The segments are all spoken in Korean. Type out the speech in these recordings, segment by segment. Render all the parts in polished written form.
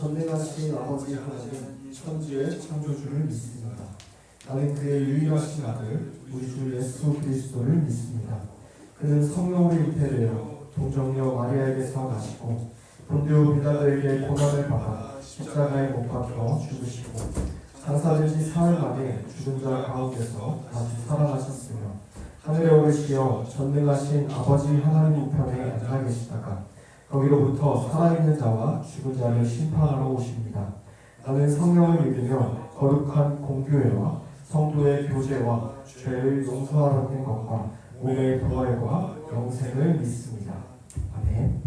전능하신 아버지 하나님 천지의 창조주를 믿습니다. 나는 그의 유일하신 아들 우리 주 예수 그리스도를 믿습니다. 그는 성령으로 잉태되어 동정녀 마리아에게서 나시고 본디오 빌라도에게 고난을 받아 십자가에 못 박혀 죽으시고 장사된 지 사흘 만에 죽은 자 가운데서 다시 살아나셨으며 하늘에 오르시어 전능하신 아버지 하나님 우편에 앉아 계시다가 거기로부터 살아있는 자와 죽은 자를 심판하러 오십니다. 나는 성령을 믿으며 거룩한 공교회와 성도의 교제와 죄를 용서하는 것과 몸의 부활과 영생을 믿습니다. 아멘.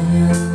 Yeah.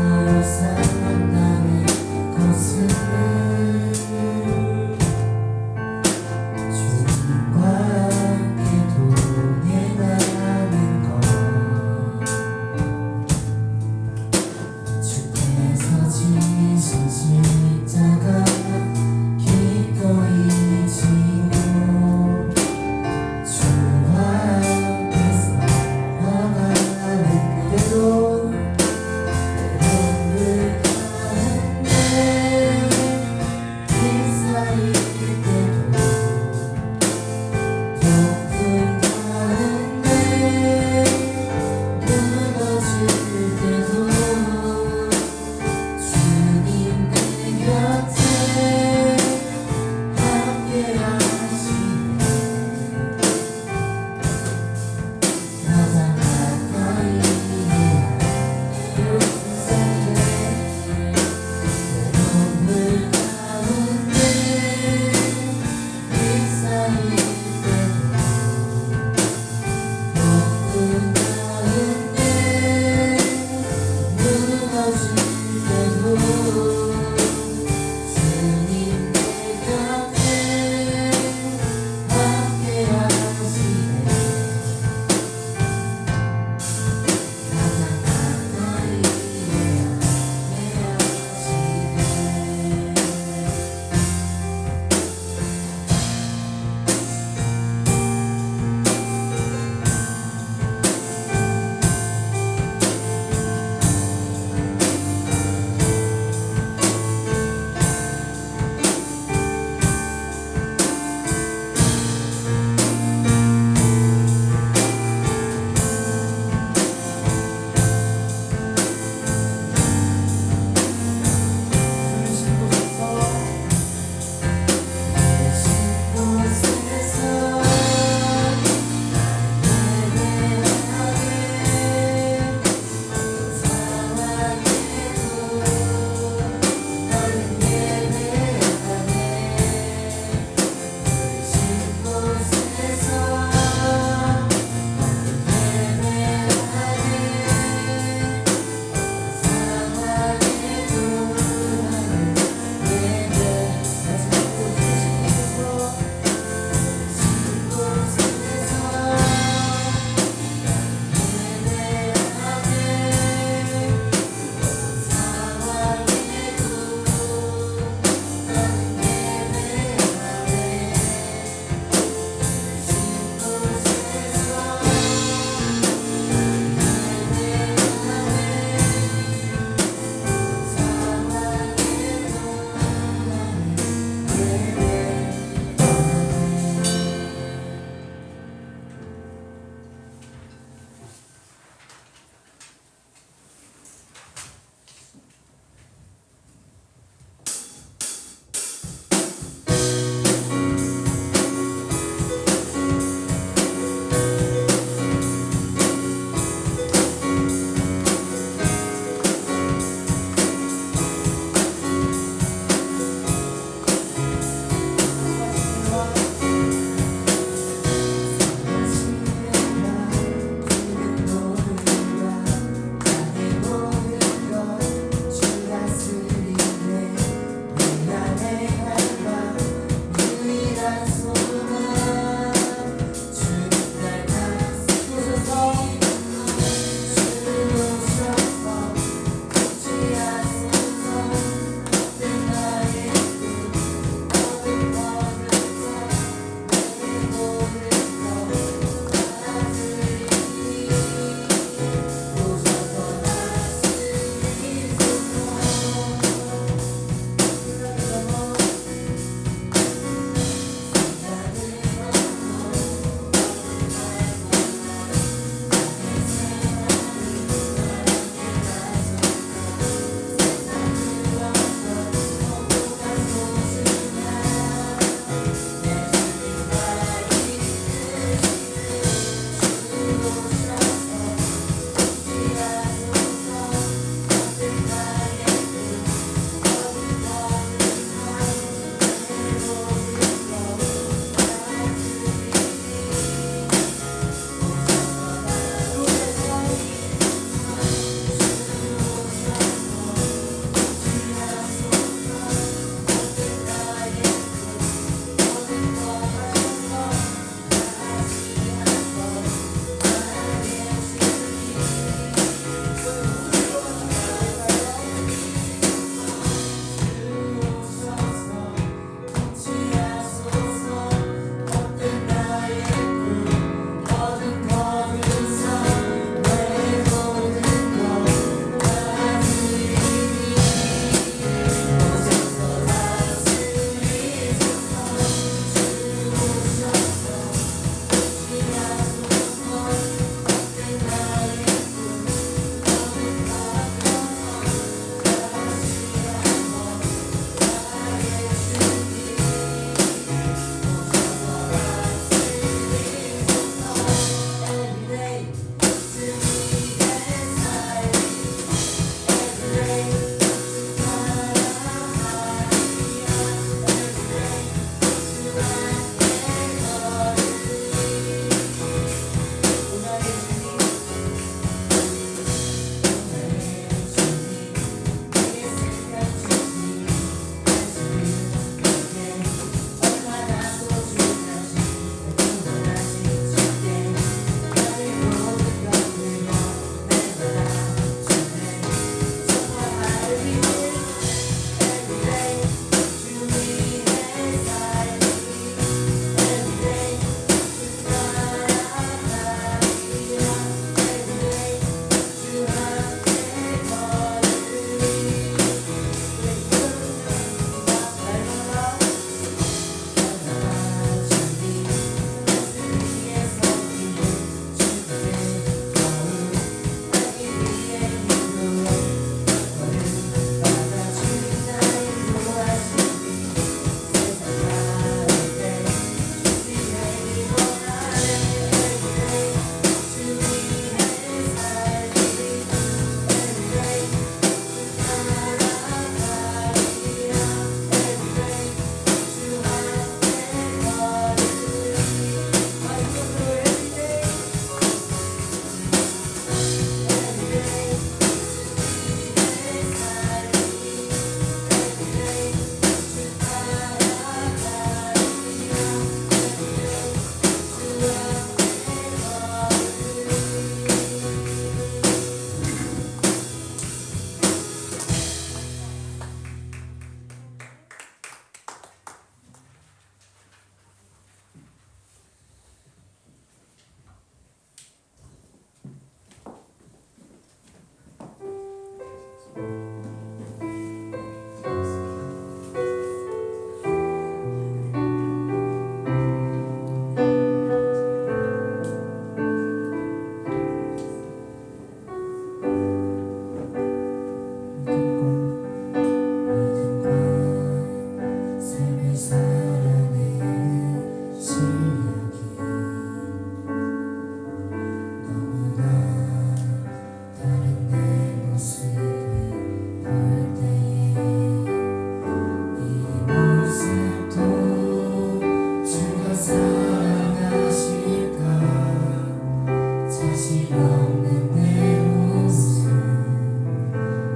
없는 내 모습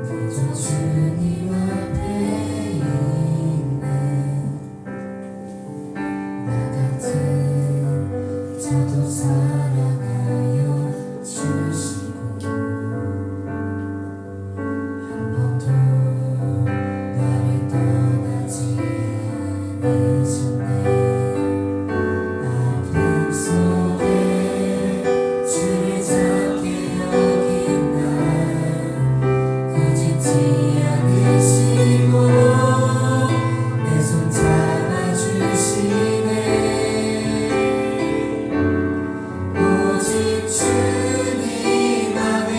그저 주님 앞에 있네. 나 같은 자도 사랑하여 주시고 한 번도 나를 떠나지 않으셨네. 아픔 속에 주를 찾게 여긴 날 꾸짖지 않으시고 내 손 잡아주시네. 오직 주님 안에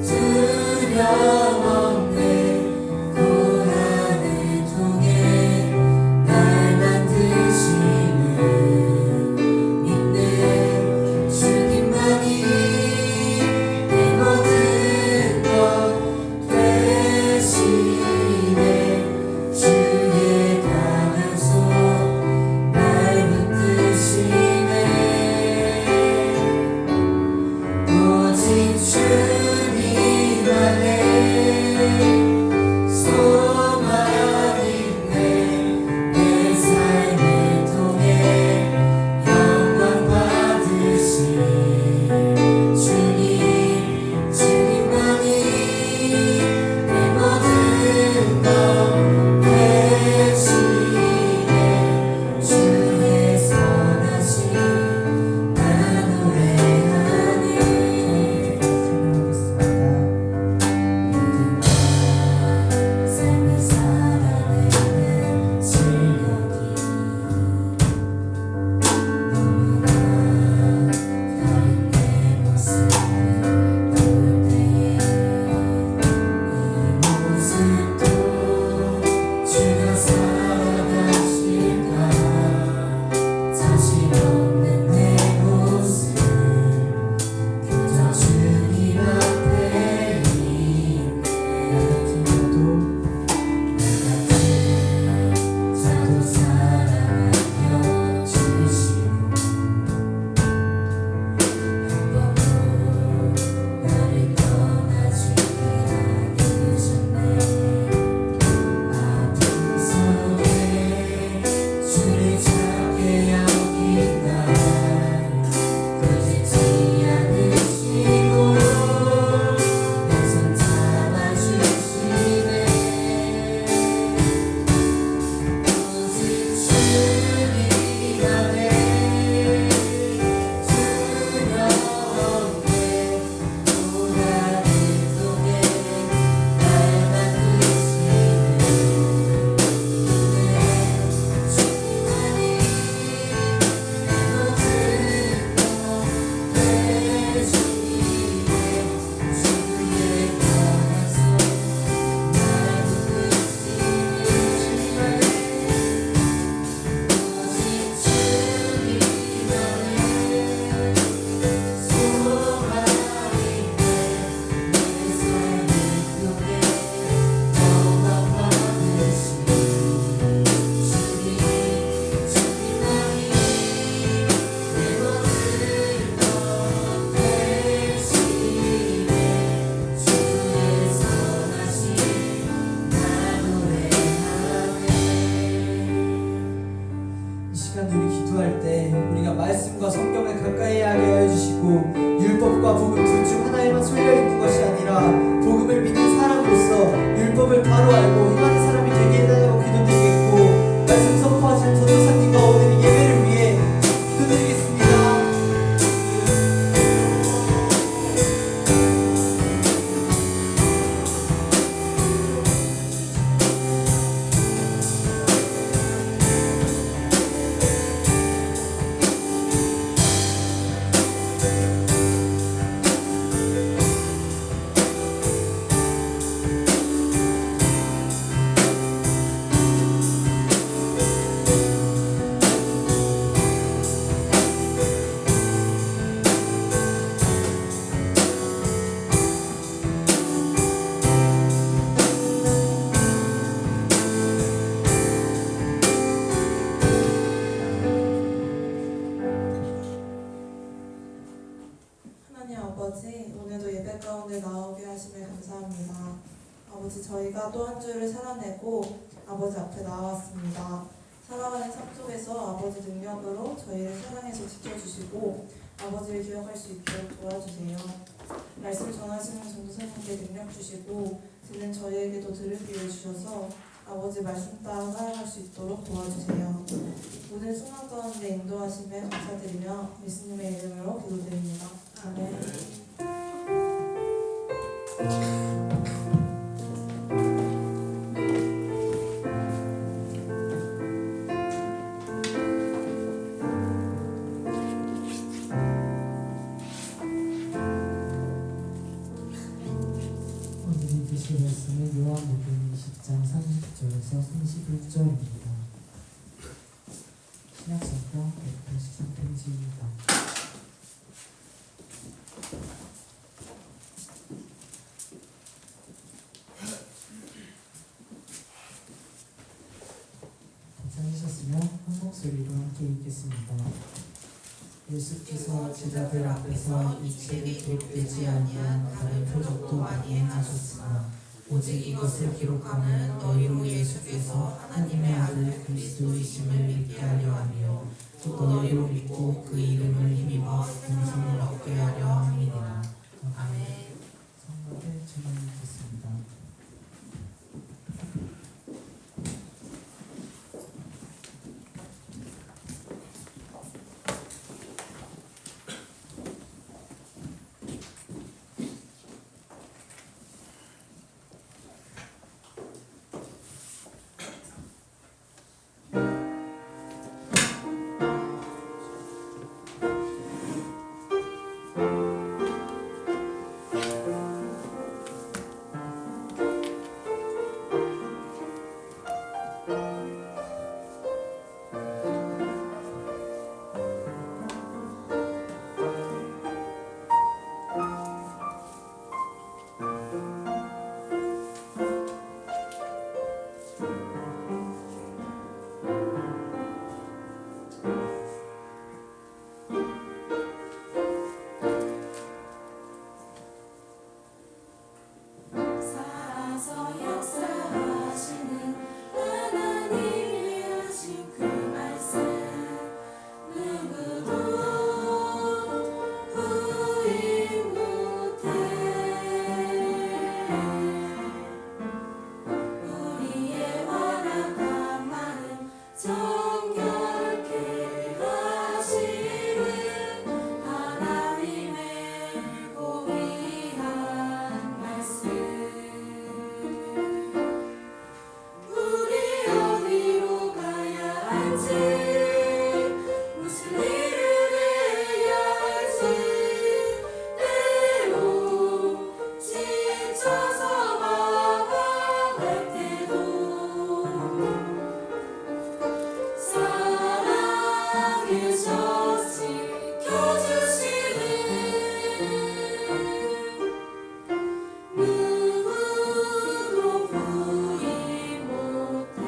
두려움 없는 고난을 통해 날 만드시는 믿네. 주님만이 내 모든 것 되시네. 주의 강한 손 날 붙드시네. 오직 주님 안에 소망 있네. 내 삶을 통해 영광 받으신 주님, 주님만이 내 모든 것 되시네. 주의 선하심 나 노래하네. 모든 것 삶을 살아내는 실력이 너무나 다른 내 모습을 볼 때에 이 모습도 주가 살아가실까. 자신 없는 내 모습 그저 주님 앞에 있네. 나 같은 자도 사랑하여 주시고 한 번도 나를 떠나지 않으셨네. 아픔 속에 주를 찾게 여긴 날 꾸짖지 않으시고 내 손 잡아주시네. 오직 주님 안에 두려움 없네. 고난을 통해 날 만드시는 주님만이 내 모든 것 되시네. 주의 강한 손 날 붙드시네. 오직 주님 안에 소망 있네. 내 삶을 통해 영광 받으신 주님, 주님만이 내 모든 것 되시네. 주의 선하심 나 노래하네. 이 시간 우리 기도할 때 우리가 말씀과 성경을 가까이 하게 하여 주시고 율법과 복음 둘 중 하나에만 쏠려 있는 것이 아니라 복음을 믿는 사람으로서 율법을 바로 알고 행하는 사람이 되게 해달라고 기도드리겠고 말씀 선포하신 전도사님과 오늘 이 예배를 위해 기도드리겠습니다. 하나님 아버지, 오늘도 예배 가운데 나오게 하심에 감사합니다. 아버지, 저희가 또 한 주를 살아내고 아버지 앞에 나왔습니다. 살아가는 삶 속에서 아버지 능력으로 저희를 사랑해서 지켜주시고 아버지를 기억할 수 있도록 도와주세요. 말씀을 전하시는 전도사님께 능력 주시고 듣는 저희에게도 들을 기회 주셔서 아버지 말씀 따라 살아갈 수 있도록 도와주세요. 모든 순간 가운데 인도하심에 감사드리며 예수님의 이름으로 기도드립니다. 아멘. 오늘 읽으실 말씀은 요한복음 20장 30절에서 31절입니다. 신약성경 183페이지입니다. 괜찮으셨으면 한 목소리로 함께 읽겠습니다. 예수께서 제자들 앞에서 이 책에 기록되지 아니한 다른 표적도 많이 행하셨으나 오직 이것을 기록하면 너희로 예수께서 하나님의 아들 그리스도이심을 믿게 하려 하며 또 너희로 믿고 그 이름을 힘입어 공생을 얻게 하려 함이니라. 아멘. 성경의 제목을 읽겠습니다. 살아서 역사하시는 하나님이 하신 그 말씀 누구도 부인 못해. 우리의 완악한 마음 정결케 하시는 하나님의 고귀한 말씀. 우리 어디로 가야 할지, 무슨 일을 해야 할지, 때로 지쳐서 방황할 때도 사랑해서 지켜주시는 누구도 부인 못해.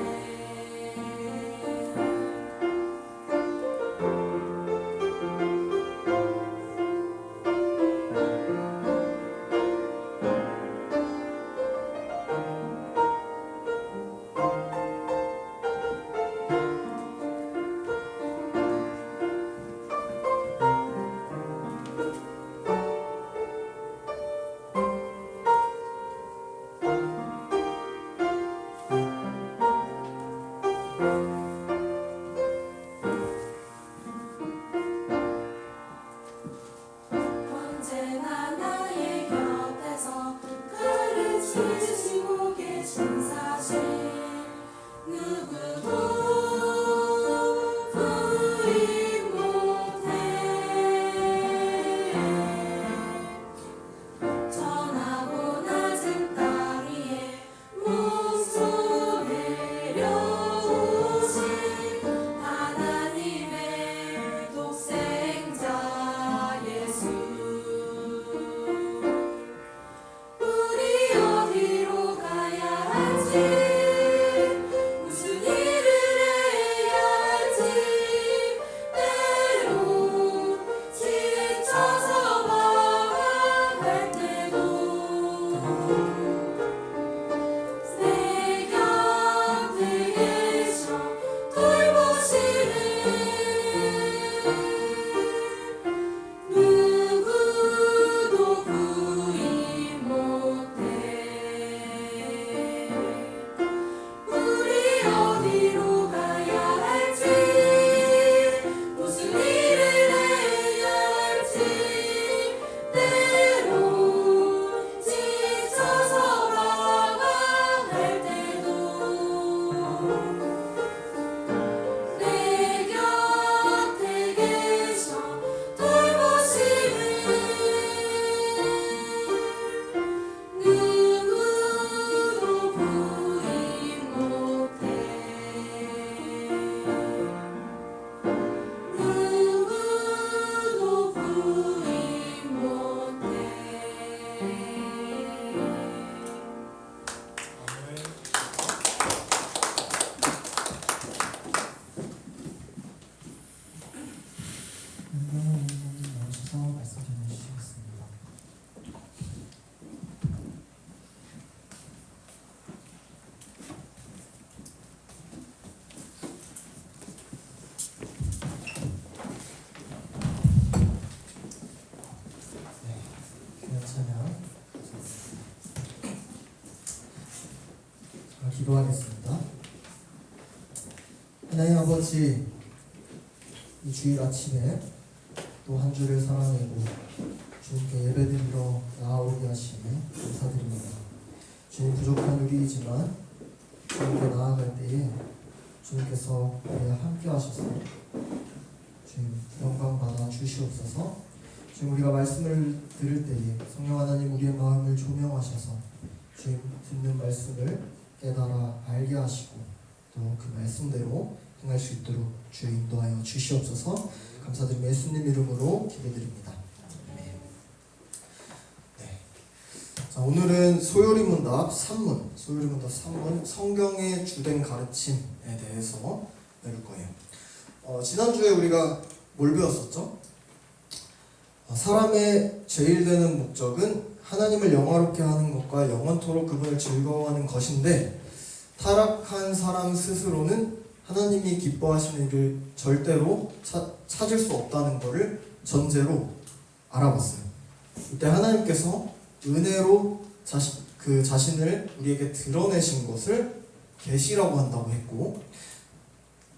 언제나 나의 곁에서 가르치시고 계신 사실 누구도 부인 못해. 전하고 낮은 땅 위에 목숨 내려오신 하나님의 독생자 예수. 우리 어디로 가야 할지, 무슨 일을 기도하겠습니다. 하나님 아버지, 이 주일 아침에 또 한 주를 살아내고 주님께 예배드리러 나아오게 하시며 감사드립니다. 주님, 부족한 우리이지만 주님께 나아갈 때에 주님께서 우리와 함께 하셔서 주님 영광 받아 주시옵소서. 주님, 우리가 말씀을 들을 때에 성령 하나님 우리의 마음을 조명하셔서 주님 듣는 말씀을 깨달아 알게 하시고 또 그 말씀대로 행할 수 있도록 주여 인도하여 주시옵소서. 감사드리며 예수님 이름으로 기도드립니다. 네. 자, 오늘은 소요리문답 3문, 성경의 주된 가르침에 대해서 배울 거예요. 지난주에 우리가 뭘 배웠었죠? 사람의 제일 되는 목적은 하나님을 영화롭게 하는 것과 영원토록 그분을 즐거워하는 것인데, 타락한 사람 스스로는 하나님이 기뻐하시는 일을 절대로 찾을 수 없다는 것을 전제로 알아봤어요. 이때 하나님께서 은혜로 자신을 우리에게 드러내신 것을 계시라고 한다고 했고,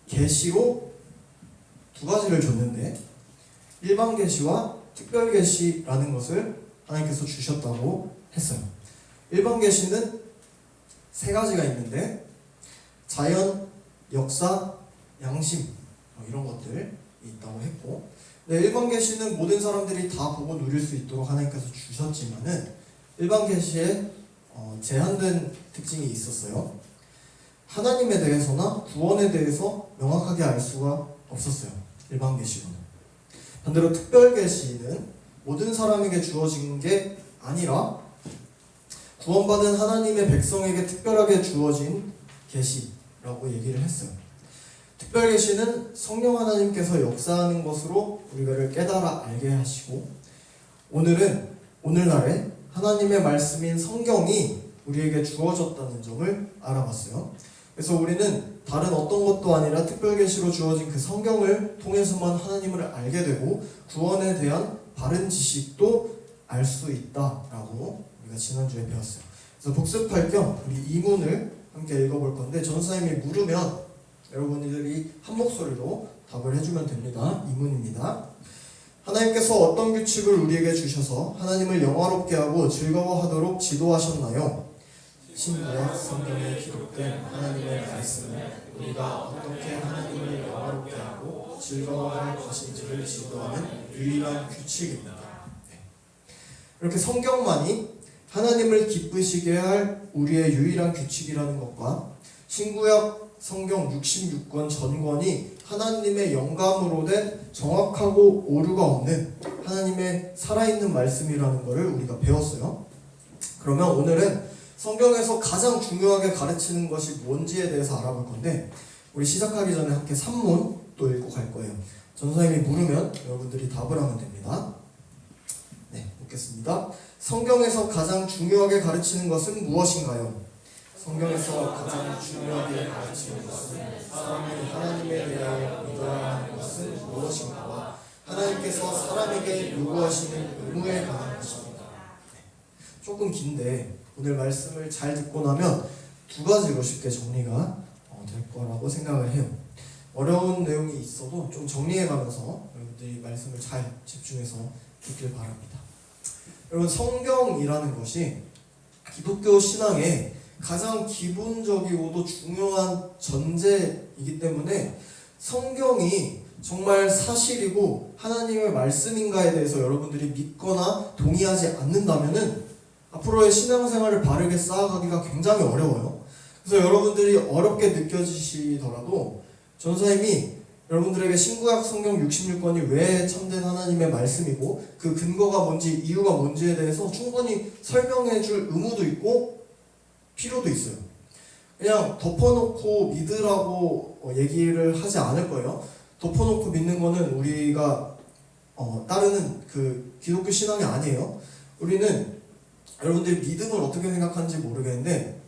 계시로 두 가지를 줬는데 일반 계시와 특별 계시라는 것을 하나님께서 주셨다고 했어요. 일반 계시는 세 가지가 있는데 자연, 역사, 양심 이런 것들이 있다고 했고, 일반 계시는 모든 사람들이 다 보고 누릴 수 있도록 하나님께서 주셨지만은 일반 계시에 제한된 특징이 있었어요. 하나님에 대해서나 구원에 대해서 명확하게 알 수가 없었어요. 일반 계시로는. 반대로 특별 계시는 모든 사람에게 주어진 게 아니라 구원받은 하나님의 백성에게 특별하게 주어진 계시라고 얘기를 했어요. 특별 계시는 성령 하나님께서 역사하는 것으로 우리를 깨달아 알게 하시고, 오늘날에 하나님의 말씀인 성경이 우리에게 주어졌다는 점을 알아봤어요. 그래서 우리는 다른 어떤 것도 아니라 특별 계시로 주어진 그 성경을 통해서만 하나님을 알게 되고 구원에 대한 바른 지식도 알 수 있다라고 우리가 지난주에 배웠어요. 그래서 복습할 겸 우리 이문을 함께 읽어볼 건데, 전사님이 물으면 여러분들이 한 목소리로 답을 해주면 됩니다. 이문입니다. 하나님께서 어떤 규칙을 우리에게 주셔서 하나님을 영화롭게 하고 즐거워하도록 지도하셨나요? 신구약 성경에 기록된 하나님의 말씀은 우리가 어떻게 하나님을 영화롭게 하고 즐거워할 것인지를 지도하는 유일한 규칙입니다. 이렇게 성경만이 하나님을 기쁘시게 할 우리의 유일한 규칙이라는 것과 신구약 성경 66권 전권이 하나님의 영감으로 된 정확하고 오류가 없는 하나님의 살아있는 말씀이라는 것을 우리가 배웠어요. 그러면 오늘은 성경에서 가장 중요하게 가르치는 것이 뭔지에 대해서 알아볼 건데, 우리 시작하기 전에 함께 산문 또 읽고 갈 거예요. 전사님이 물으면 여러분들이 답을 하면 됩니다. 네, 읽겠습니다. 성경에서 가장 중요하게 가르치는 것은 무엇인가요? 성경에서 가장 중요하게 가르치는 것은 사람이 하나님에 대하여 믿어야 하는 것은 무엇인가와 하나님께서 사람에게 요구하시는 의무에 관한 것입니다. 조금 긴데 오늘 말씀을 잘 듣고 나면 두 가지로 쉽게 정리가 될 거라고 생각을 해요. 어려운 내용이 있어도 좀 정리해가면서 여러분들이 말씀을 잘 집중해서 듣길 바랍니다. 여러분, 성경이라는 것이 기독교 신앙의 가장 기본적이고도 중요한 전제이기 때문에 성경이 정말 사실이고 하나님의 말씀인가에 대해서 여러분들이 믿거나 동의하지 않는다면은 앞으로의 신앙생활을 바르게 쌓아가기가 굉장히 어려워요. 그래서 여러분들이 어렵게 느껴지시더라도 전사님이 여러분들에게 신구약 성경 66권이 왜 참된 하나님의 말씀이고 그 근거가 뭔지 이유가 뭔지에 대해서 충분히 설명해 줄 의무도 있고 필요도 있어요. 그냥 덮어놓고 믿으라고 얘기를 하지 않을 거예요. 덮어놓고 믿는 거는 우리가 따르는 그 기독교 신앙이 아니에요. 우리는 여러분들이 믿음을 어떻게 생각하는지 모르겠는데,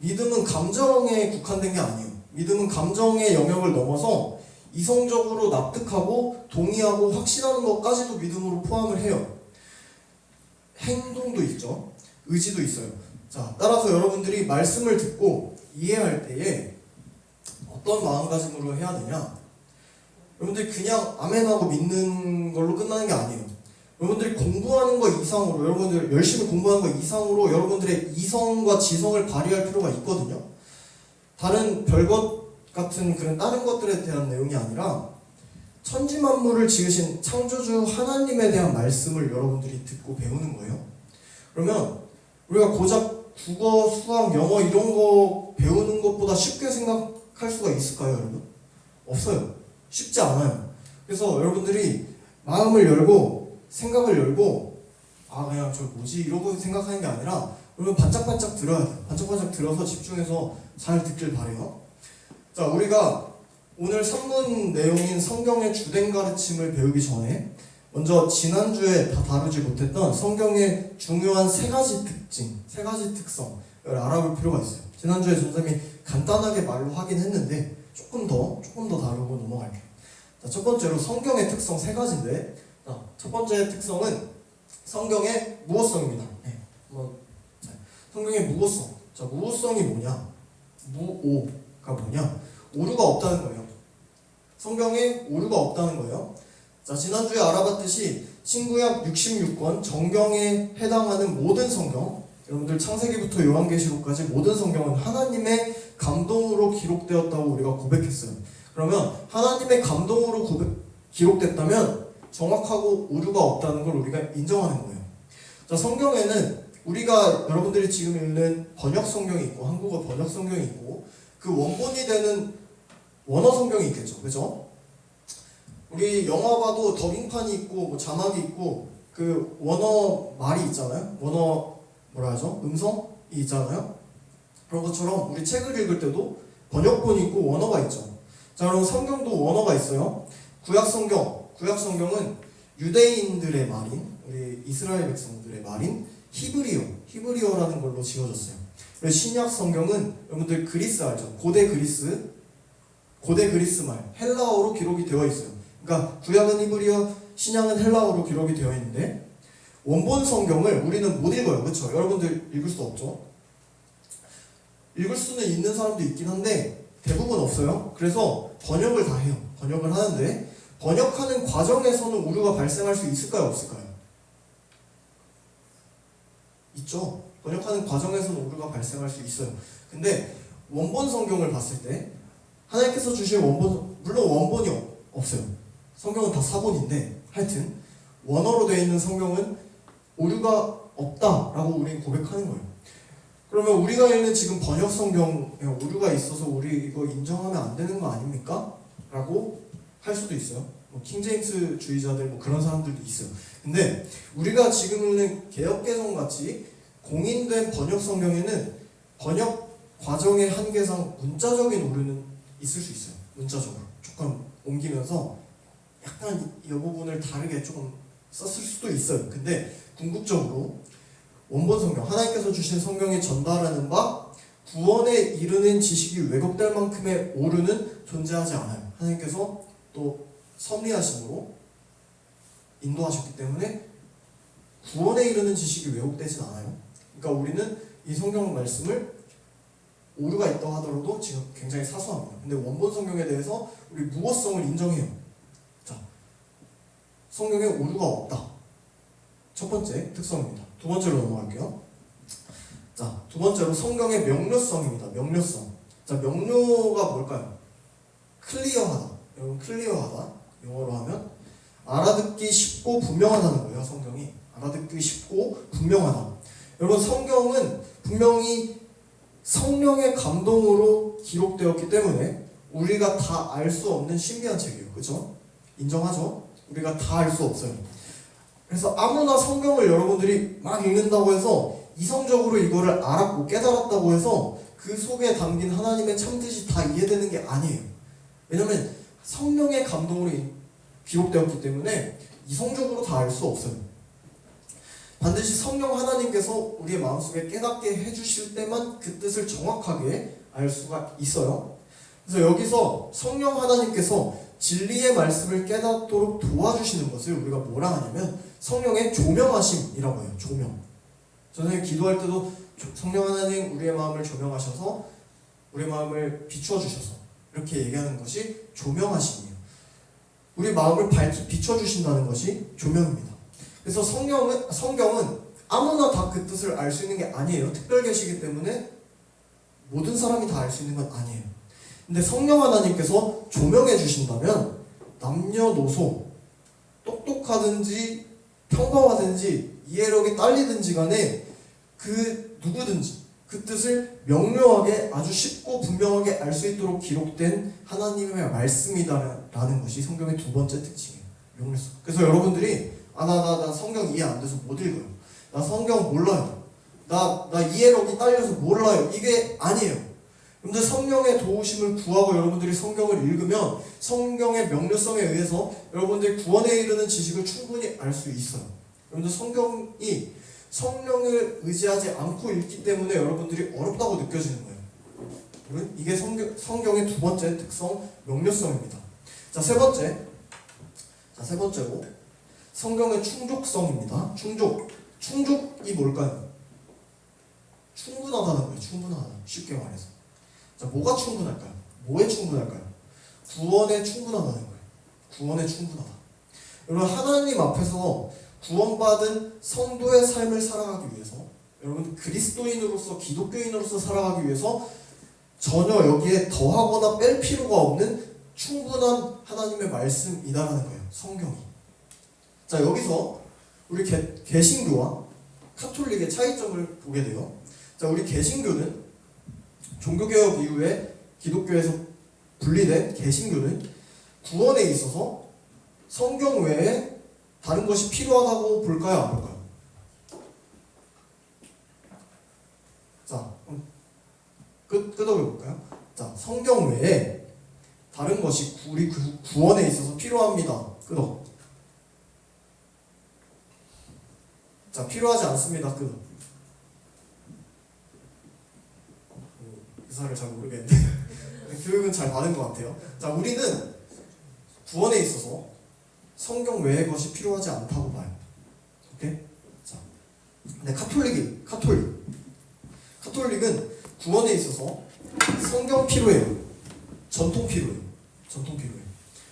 믿음은 감정에 국한된 게 아니에요. 믿음은 감정의 영역을 넘어서 이성적으로 납득하고 동의하고 확신하는 것까지도 믿음으로 포함을 해요. 행동도 있죠. 의지도 있어요. 자, 따라서 여러분들이 말씀을 듣고 이해할 때에 어떤 마음가짐으로 해야 되냐? 여러분들이 그냥 아멘하고 믿는 걸로 끝나는 게 아니에요. 여러분들이 공부하는 거 이상으로, 여러분들 열심히 공부하는 거 이상으로 여러분들의 이성과 지성을 발휘할 필요가 있거든요. 다른 별것 같은 그런 다른 것들에 대한 내용이 아니라 천지만물을 지으신 창조주 하나님에 대한 말씀을 여러분들이 듣고 배우는 거예요. 그러면 우리가 고작 국어, 수학, 영어 이런 거 배우는 것보다 쉽게 생각할 수가 있을까요, 여러분? 없어요. 쉽지 않아요. 그래서 여러분들이 마음을 열고 생각을 열고 그냥 저 뭐지 이러고 생각하는 게 아니라 여러분 반짝반짝 들어야 돼요. 반짝반짝 들어서 집중해서 잘 듣길 바래요. 자, 우리가 오늘 3분 내용인 성경의 주된 가르침을 배우기 전에 먼저 지난주에 다 다루지 못했던 성경의 중요한 세 가지 특징, 세 가지 특성을 알아볼 필요가 있어요. 지난주에 선생님이 간단하게 말로 하긴 했는데 조금 더 다루고 넘어갈게요. 자, 첫 번째로 성경의 특성 세 가지인데, 첫 번째 특성은 성경의 무호성입니다. 성경의 무호성. 자, 무호성이 뭐냐? 무오가 뭐냐? 오류가 없다는 거예요. 성경에 오류가 없다는 거예요. 자, 지난주에 알아봤듯이 신구약 66권 정경에 해당하는 모든 성경, 여러분들 창세기부터 요한계시록까지 모든 성경은 하나님의 감동으로 기록되었다고 우리가 고백했어요. 그러면 하나님의 감동으로 기록됐다면 정확하고 오류가 없다는 걸 우리가 인정하는 거예요. 자, 성경에는 우리가 여러분들이 지금 읽는 번역 성경이 있고 한국어 번역 성경이 있고 그 원본이 되는 원어 성경이 있겠죠. 그죠? 우리 영화 봐도 더빙판이 있고 뭐 자막이 있고 그 원어 말이 있잖아요. 원어 뭐라 하죠? 음성이 있잖아요. 그런 것처럼 우리 책을 읽을 때도 번역본이 있고 원어가 있죠. 자, 그럼 성경도 원어가 있어요. 구약성경은 유대인들의 말인, 우리 이스라엘 백성들의 말인 히브리어라는 걸로 지어졌어요. 그리고 신약 성경은 여러분들 그리스 알죠? 고대 그리스 말 헬라어로 기록이 되어 있어요. 그러니까 구약은 히브리어, 신약은 헬라어로 기록이 되어 있는데 원본 성경을 우리는 못 읽어요. 그렇죠? 여러분들 읽을 수 없죠? 읽을 수는 있는 사람도 있긴 한데 대부분 없어요. 그래서 번역을 다 해요. 번역을 하는데 번역하는 과정에서는 오류가 발생할 수 있을까요? 없을까요? 있죠. 번역하는 과정에서는 오류가 발생할 수 있어요. 근데 원본 성경을 봤을 때 하나님께서 주신 원본, 물론 원본이 없어요. 성경은 다 사본인데 하여튼 원어로 되어 있는 성경은 오류가 없다라고 우리는 고백하는 거예요. 그러면 우리가 읽는 지금 번역 성경에 오류가 있어서 우리 이거 인정하면 안 되는 거 아닙니까? 라고 할 수도 있어요. 뭐 킹제임스 주의자들 뭐 그런 사람들도 있어요. 근데 우리가 지금 읽는 개역개정 같이 공인된 번역 성경에는 번역 과정의 한계상 문자적인 오류는 있을 수 있어요. 문자적으로 조금 옮기면서 약간 이 부분을 다르게 조금 썼을 수도 있어요. 근데 궁극적으로 원본 성경, 하나님께서 주신 성경이 전달하는 바 구원에 이르는 지식이 왜곡될 만큼의 오류는 존재하지 않아요. 하나님께서 또 섭리하심으로 인도하셨기 때문에 구원에 이르는 지식이 왜곡되진 않아요. 그러니까 우리는 이 성경 말씀을 오류가 있다 하더라도 지금 굉장히 사소합니다. 근데 원본 성경에 대해서 우리 무호성을 인정해요. 자, 성경에 오류가 없다. 첫 번째 특성입니다. 두 번째로 넘어갈게요. 자, 두 번째로 성경의 명료성입니다. 명료성. 자, 명료가 뭘까요? 클리어하다. 여러분, 클리어하다. 영어로 하면 알아듣기 쉽고 분명하다는 거예요. 성경이 알아듣기 쉽고 분명하다. 여러분, 성경은 분명히 성령의 감동으로 기록되었기 때문에 우리가 다 알 수 없는 신비한 책이에요. 그렇죠? 인정하죠? 우리가 다 알 수 없어요. 그래서 아무나 성경을 여러분들이 막 읽는다고 해서 이성적으로 이거를 알았고 깨달았다고 해서 그 속에 담긴 하나님의 참뜻이 다 이해되는 게 아니에요. 왜냐면 성령의 감동으로 기록되었기 때문에 이성적으로 다 알 수 없어요. 반드시 성령 하나님께서 우리의 마음속에 깨닫게 해주실 때만 그 뜻을 정확하게 알 수가 있어요. 그래서 여기서 성령 하나님께서 진리의 말씀을 깨닫도록 도와주시는 것을 우리가 뭐라 하냐면 성령의 조명하심이라고 해요. 조명. 저는 기도할 때도 성령 하나님 우리의 마음을 조명하셔서 우리의 마음을 비추어 주셔서 이렇게 얘기하는 것이 조명하심이에요. 우리 마음을 밝히 비춰 주신다는 것이 조명입니다. 그래서 성경은 아무나 다 그 뜻을 알 수 있는 게 아니에요. 특별 계시기 때문에 모든 사람이 다 알 수 있는 건 아니에요. 근데 성령 하나님께서 조명해 주신다면 남녀노소 똑똑하든지 평범하든지 이해력이 딸리든지 간에 그 누구든지 그 뜻을 명료하게 아주 쉽고 분명하게 알 수 있도록 기록된 하나님의 말씀이다라는 것이 성경의 두 번째 특징이에요. 명료성. 그래서 여러분들이 나 성경 이해 안 돼서 못 읽어요. 나 성경 몰라요. 나 이해력이 딸려서 몰라요. 이게 아니에요. 여러분들 성령의 도우심을 구하고 여러분들이 성경을 읽으면 성경의 명료성에 의해서 여러분들이 구원에 이르는 지식을 충분히 알 수 있어요. 여러분들 성경이 성령을 의지하지 않고 읽기 때문에 여러분들이 어렵다고 느껴지는 거예요. 이게 성경의 두 번째 특성, 명료성입니다. 자, 세 번째로 성경의 충족성입니다. 충족이 뭘까요? 충분하다는 거예요. 충분하다. 쉽게 말해서. 자, 뭐가 충분할까요? 뭐에 충분할까요? 구원에 충분하다는 거예요. 구원에 충분하다. 여러분, 하나님 앞에서 구원받은 성도의 삶을 살아가기 위해서, 여러분 그리스도인으로서 기독교인으로서 살아가기 위해서 전혀 여기에 더하거나 뺄 필요가 없는 충분한 하나님의 말씀이다라는 거예요. 성경이. 자, 여기서 우리 개신교와 카톨릭의 차이점을 보게 돼요. 자, 우리 개신교는 종교개혁 이후에 기독교에서 분리된 개신교는 구원에 있어서 성경 외에 다른 것이 필요하다고 볼까요? 안 볼까요? 자, 끄덕여볼까요? 자, 성경 외에 다른 것이 우리 구원에 있어서 필요합니다. 끄덕. 자, 필요하지 않습니다. 끄덕. 의사를 잘 모르겠는데 교육은 잘 받은 것 같아요. 자, 우리는 구원에 있어서 성경 외의 것이 필요하지 않다고 봐요. 오케이? 자, 근데 카톨릭은 구원에 있어서 성경 필요해요. 전통 필요해요.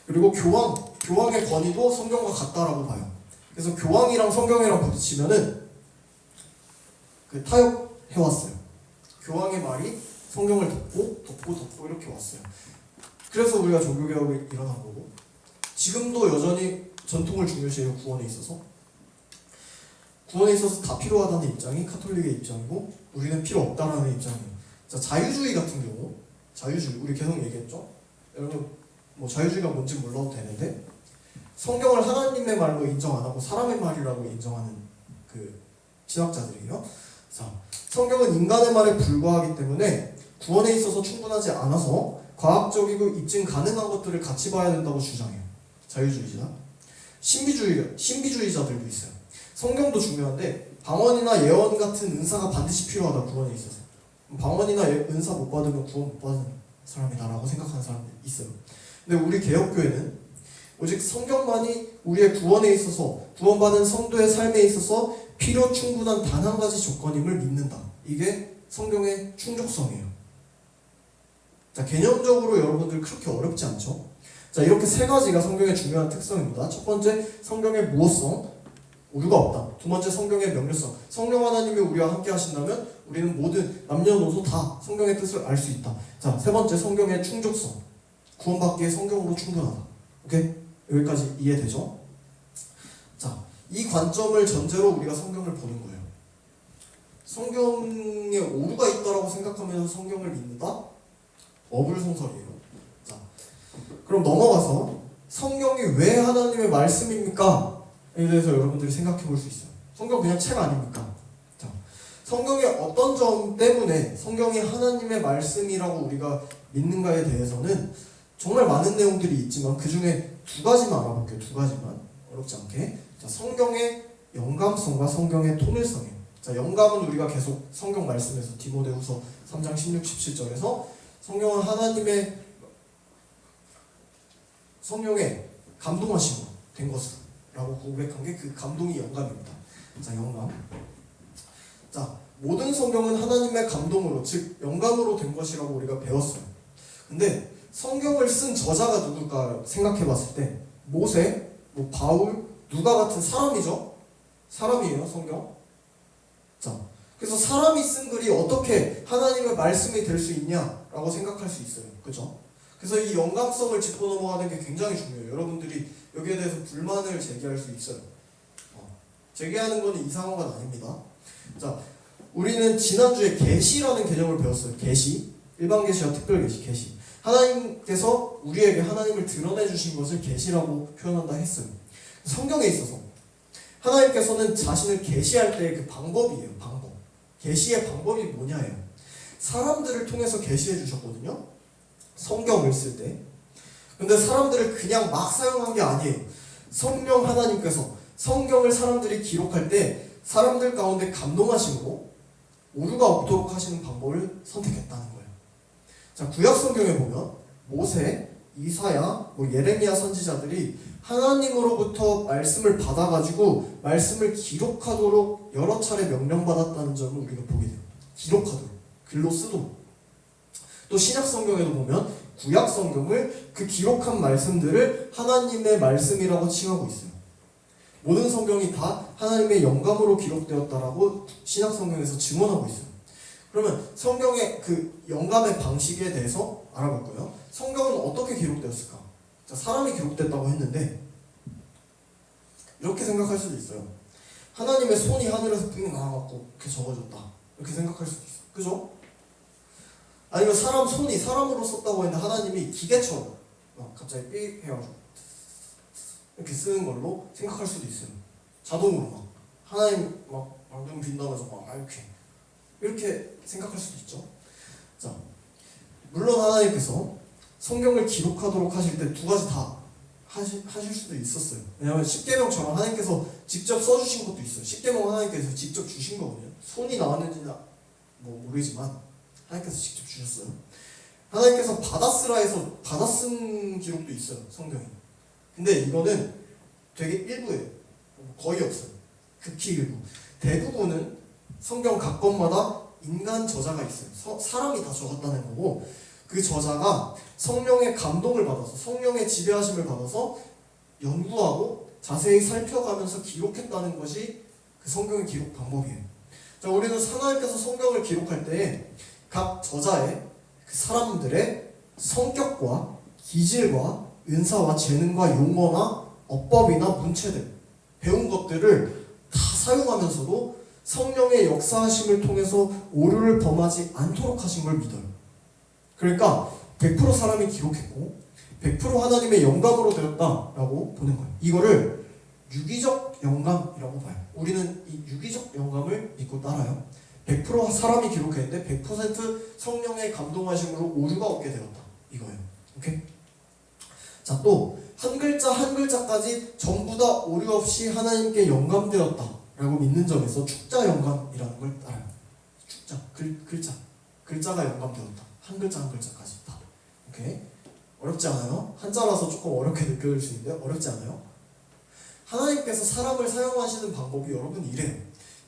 그리고 교황의 권위도 성경과 같다라고 봐요. 그래서 교황이랑 성경이랑 부딪히면은 그 타협해왔어요. 교황의 말이 성경을 덮고 이렇게 왔어요. 그래서 우리가 종교개혁이 일어난 거고, 지금도 여전히 전통을 중요시해요. 구원에 있어서 다 필요하다는 입장이 카톨릭의 입장이고, 우리는 필요 없다라는 입장이에요. 자, 자유주의 같은 경우, 우리 계속 얘기했죠. 여러분 뭐 자유주의가 뭔지 몰라도 되는데, 성경을 하나님의 말로 인정 안 하고 사람의 말이라고 인정하는 그 신학자들이에요. 자, 성경은 인간의 말에 불과하기 때문에 구원에 있어서 충분하지 않아서 과학적이고 입증 가능한 것들을 같이 봐야 된다고 주장해요. 자유주의자. 신비주의자들도 있어요. 성경도 중요한데 방언이나 예언 같은 은사가 반드시 필요하다. 구원에 있어서. 방언이나 은사 못 받으면 구원 못 받는 사람이다라고 생각하는 사람들이 있어요. 근데 우리 개혁교회는 오직 성경만이 우리의 구원에 있어서, 구원받은 성도의 삶에 있어서 필요 충분한 단 한 가지 조건임을 믿는다. 이게 성경의 충족성이에요. 자, 개념적으로 여러분들 그렇게 어렵지 않죠? 자, 이렇게 세 가지가 성경의 중요한 특성입니다. 첫 번째, 성경의 무엇성, 오류가 없다. 두 번째, 성경의 명료성. 성령 하나님이 우리와 함께 하신다면 우리는 모든 남녀노소 다 성경의 뜻을 알 수 있다. 자, 세 번째, 성경의 충족성. 구원받기에 성경으로 충분하다. 오케이? 여기까지 이해되죠? 자, 이 관점을 전제로 우리가 성경을 보는 거예요. 성경에 오류가 있다라고 생각하면서 성경을 믿는다? 어불성설이에요. 자, 그럼 넘어가서 성경이 왜 하나님의 말씀입니까? 에 대해서 여러분들이 생각해 볼 수 있어요. 성경 그냥 책 아닙니까? 자, 성경의 어떤 점 때문에 성경이 하나님의 말씀이라고 우리가 믿는가에 대해서는 정말 많은 내용들이 있지만 그 중에 두 가지만 알아볼게요. 두 가지만. 어렵지 않게. 자, 성경의 영감성과 성경의 통일성이에요. 자, 영감은 우리가 계속 성경 말씀에서 디모데후서 3장 16, 17절에서 성경은 하나님의 성령에 감동하심으로 된 것이라고 고백한 게 그 감동이 영감입니다. 자, 영감. 자, 모든 성경은 하나님의 감동으로, 즉 영감으로 된 것이라고 우리가 배웠어요. 근데 성경을 쓴 저자가 누굴까 생각해 봤을 때 모세, 뭐 바울, 누가 같은 사람이죠? 사람이에요, 성경. 자, 그래서 사람이 쓴 글이 어떻게 하나님의 말씀이 될 수 있냐라고 생각할 수 있어요. 그죠? 그래서 이 영감성을 짚고 넘어가는 게 굉장히 중요해요. 여러분들이 여기에 대해서 불만을 제기할 수 있어요. 제기하는 거는 이상한 건 아닙니다. 자, 우리는 지난주에 계시라는 개념을 배웠어요. 계시, 일반 계시와 특별 계시, 계시. 하나님께서 우리에게 하나님을 드러내 주신 것을 계시라고 표현한다 했어요. 성경에 있어서 하나님께서는 자신을 계시할 때의 그 방법이에요. 방법. 계시의 방법이 뭐냐예요. 사람들을 통해서 계시해 주셨거든요. 성경을 쓸 때. 근데 사람들을 그냥 막 사용한 게 아니에요. 성령 하나님께서 성경을 사람들이 기록할 때 사람들 가운데 감동하심으로 오류가 없도록 하시는 방법을 선택했다는 거예요. 자, 구약 성경에 보면 모세, 이사야, 예레미야 선지자들이 하나님으로부터 말씀을 받아가지고 말씀을 기록하도록 여러 차례 명령받았다는 점을 우리가 보게 돼요. 기록하도록, 글로 쓰도록. 또 신약 성경에도 보면 구약 성경을 그 기록한 말씀들을 하나님의 말씀이라고 칭하고 있어요. 모든 성경이 다 하나님의 영감으로 기록되었다라고 신약 성경에서 증언하고 있어요. 그러면 성경의 그 영감의 방식에 대해서 알아볼까요? 성경은 어떻게 기록되었을까? 자, 사람이 기록됐다고 했는데 이렇게 생각할 수도 있어요. 하나님의 손이 하늘에서 삥 나와갖고 이렇게 적어졌다. 이렇게 생각할 수도 있어. 그죠? 아니면 사람 손이 사람으로 썼다고 했는데 하나님이 기계처럼 갑자기 삑 해가지고 이렇게 쓰는 걸로 생각할 수도 있어요. 자동으로 막 하나님 막 눈 빛나면서 막 이렇게 생각할 수도 있죠. 자, 물론 하나님께서 성경을 기록하도록 하실 때 두 가지 다 하실 수도 있었어요. 왜냐하면 십계명처럼 하나님께서 직접 써주신 것도 있어요. 십계명 하나님께서 직접 주신 거거든요. 손이 나왔는지는 모르지만 하나님께서 직접 주셨어요. 하나님께서 받아 쓰라 해서 받아 쓴 기록도 있어요. 성경에. 근데 이거는 되게 일부예요. 거의 없어요. 극히 일부. 대부분은 성경 각 권마다 인간 저자가 있어요. 사람이 다 적었다는 거고 그 저자가 성령의 감동을 받아서 성령의 지배하심을 받아서 연구하고 자세히 살펴가면서 기록했다는 것이 그 성경의 기록 방법이에요. 자, 우리는 하나님께서 성경을 기록할 때 각 저자의 그 사람들의 성격과 기질과 은사와 재능과 용어나 어법이나 문체들 배운 것들을 다 사용하면서도 성령의 역사하심을 통해서 오류를 범하지 않도록 하신 걸 믿어요. 그러니까 100% 사람이 기록했고 100% 하나님의 영감으로 되었다라고 보는 거예요. 이거를 유기적 영감이라고 봐요. 우리는 이 유기적 영감을 믿고 따라요. 100% 사람이 기록했는데 100% 성령의 감동하심으로 오류가 없게 되었다. 이거예요. 오케이? 자, 또 한 글자 한 글자까지 전부 다 오류 없이 하나님께 영감되었다라고 믿는 점에서 축자 영감이라는 걸 따라요. 축자, 글자가 영감되었다. 한 글자 한 글자까지 다. 오케이? 어렵지 않아요? 한자라서 조금 어렵게 느껴질 수 있는데 어렵지 않아요? 하나님께서 사람을 사용하시는 방법이 여러분 이래요.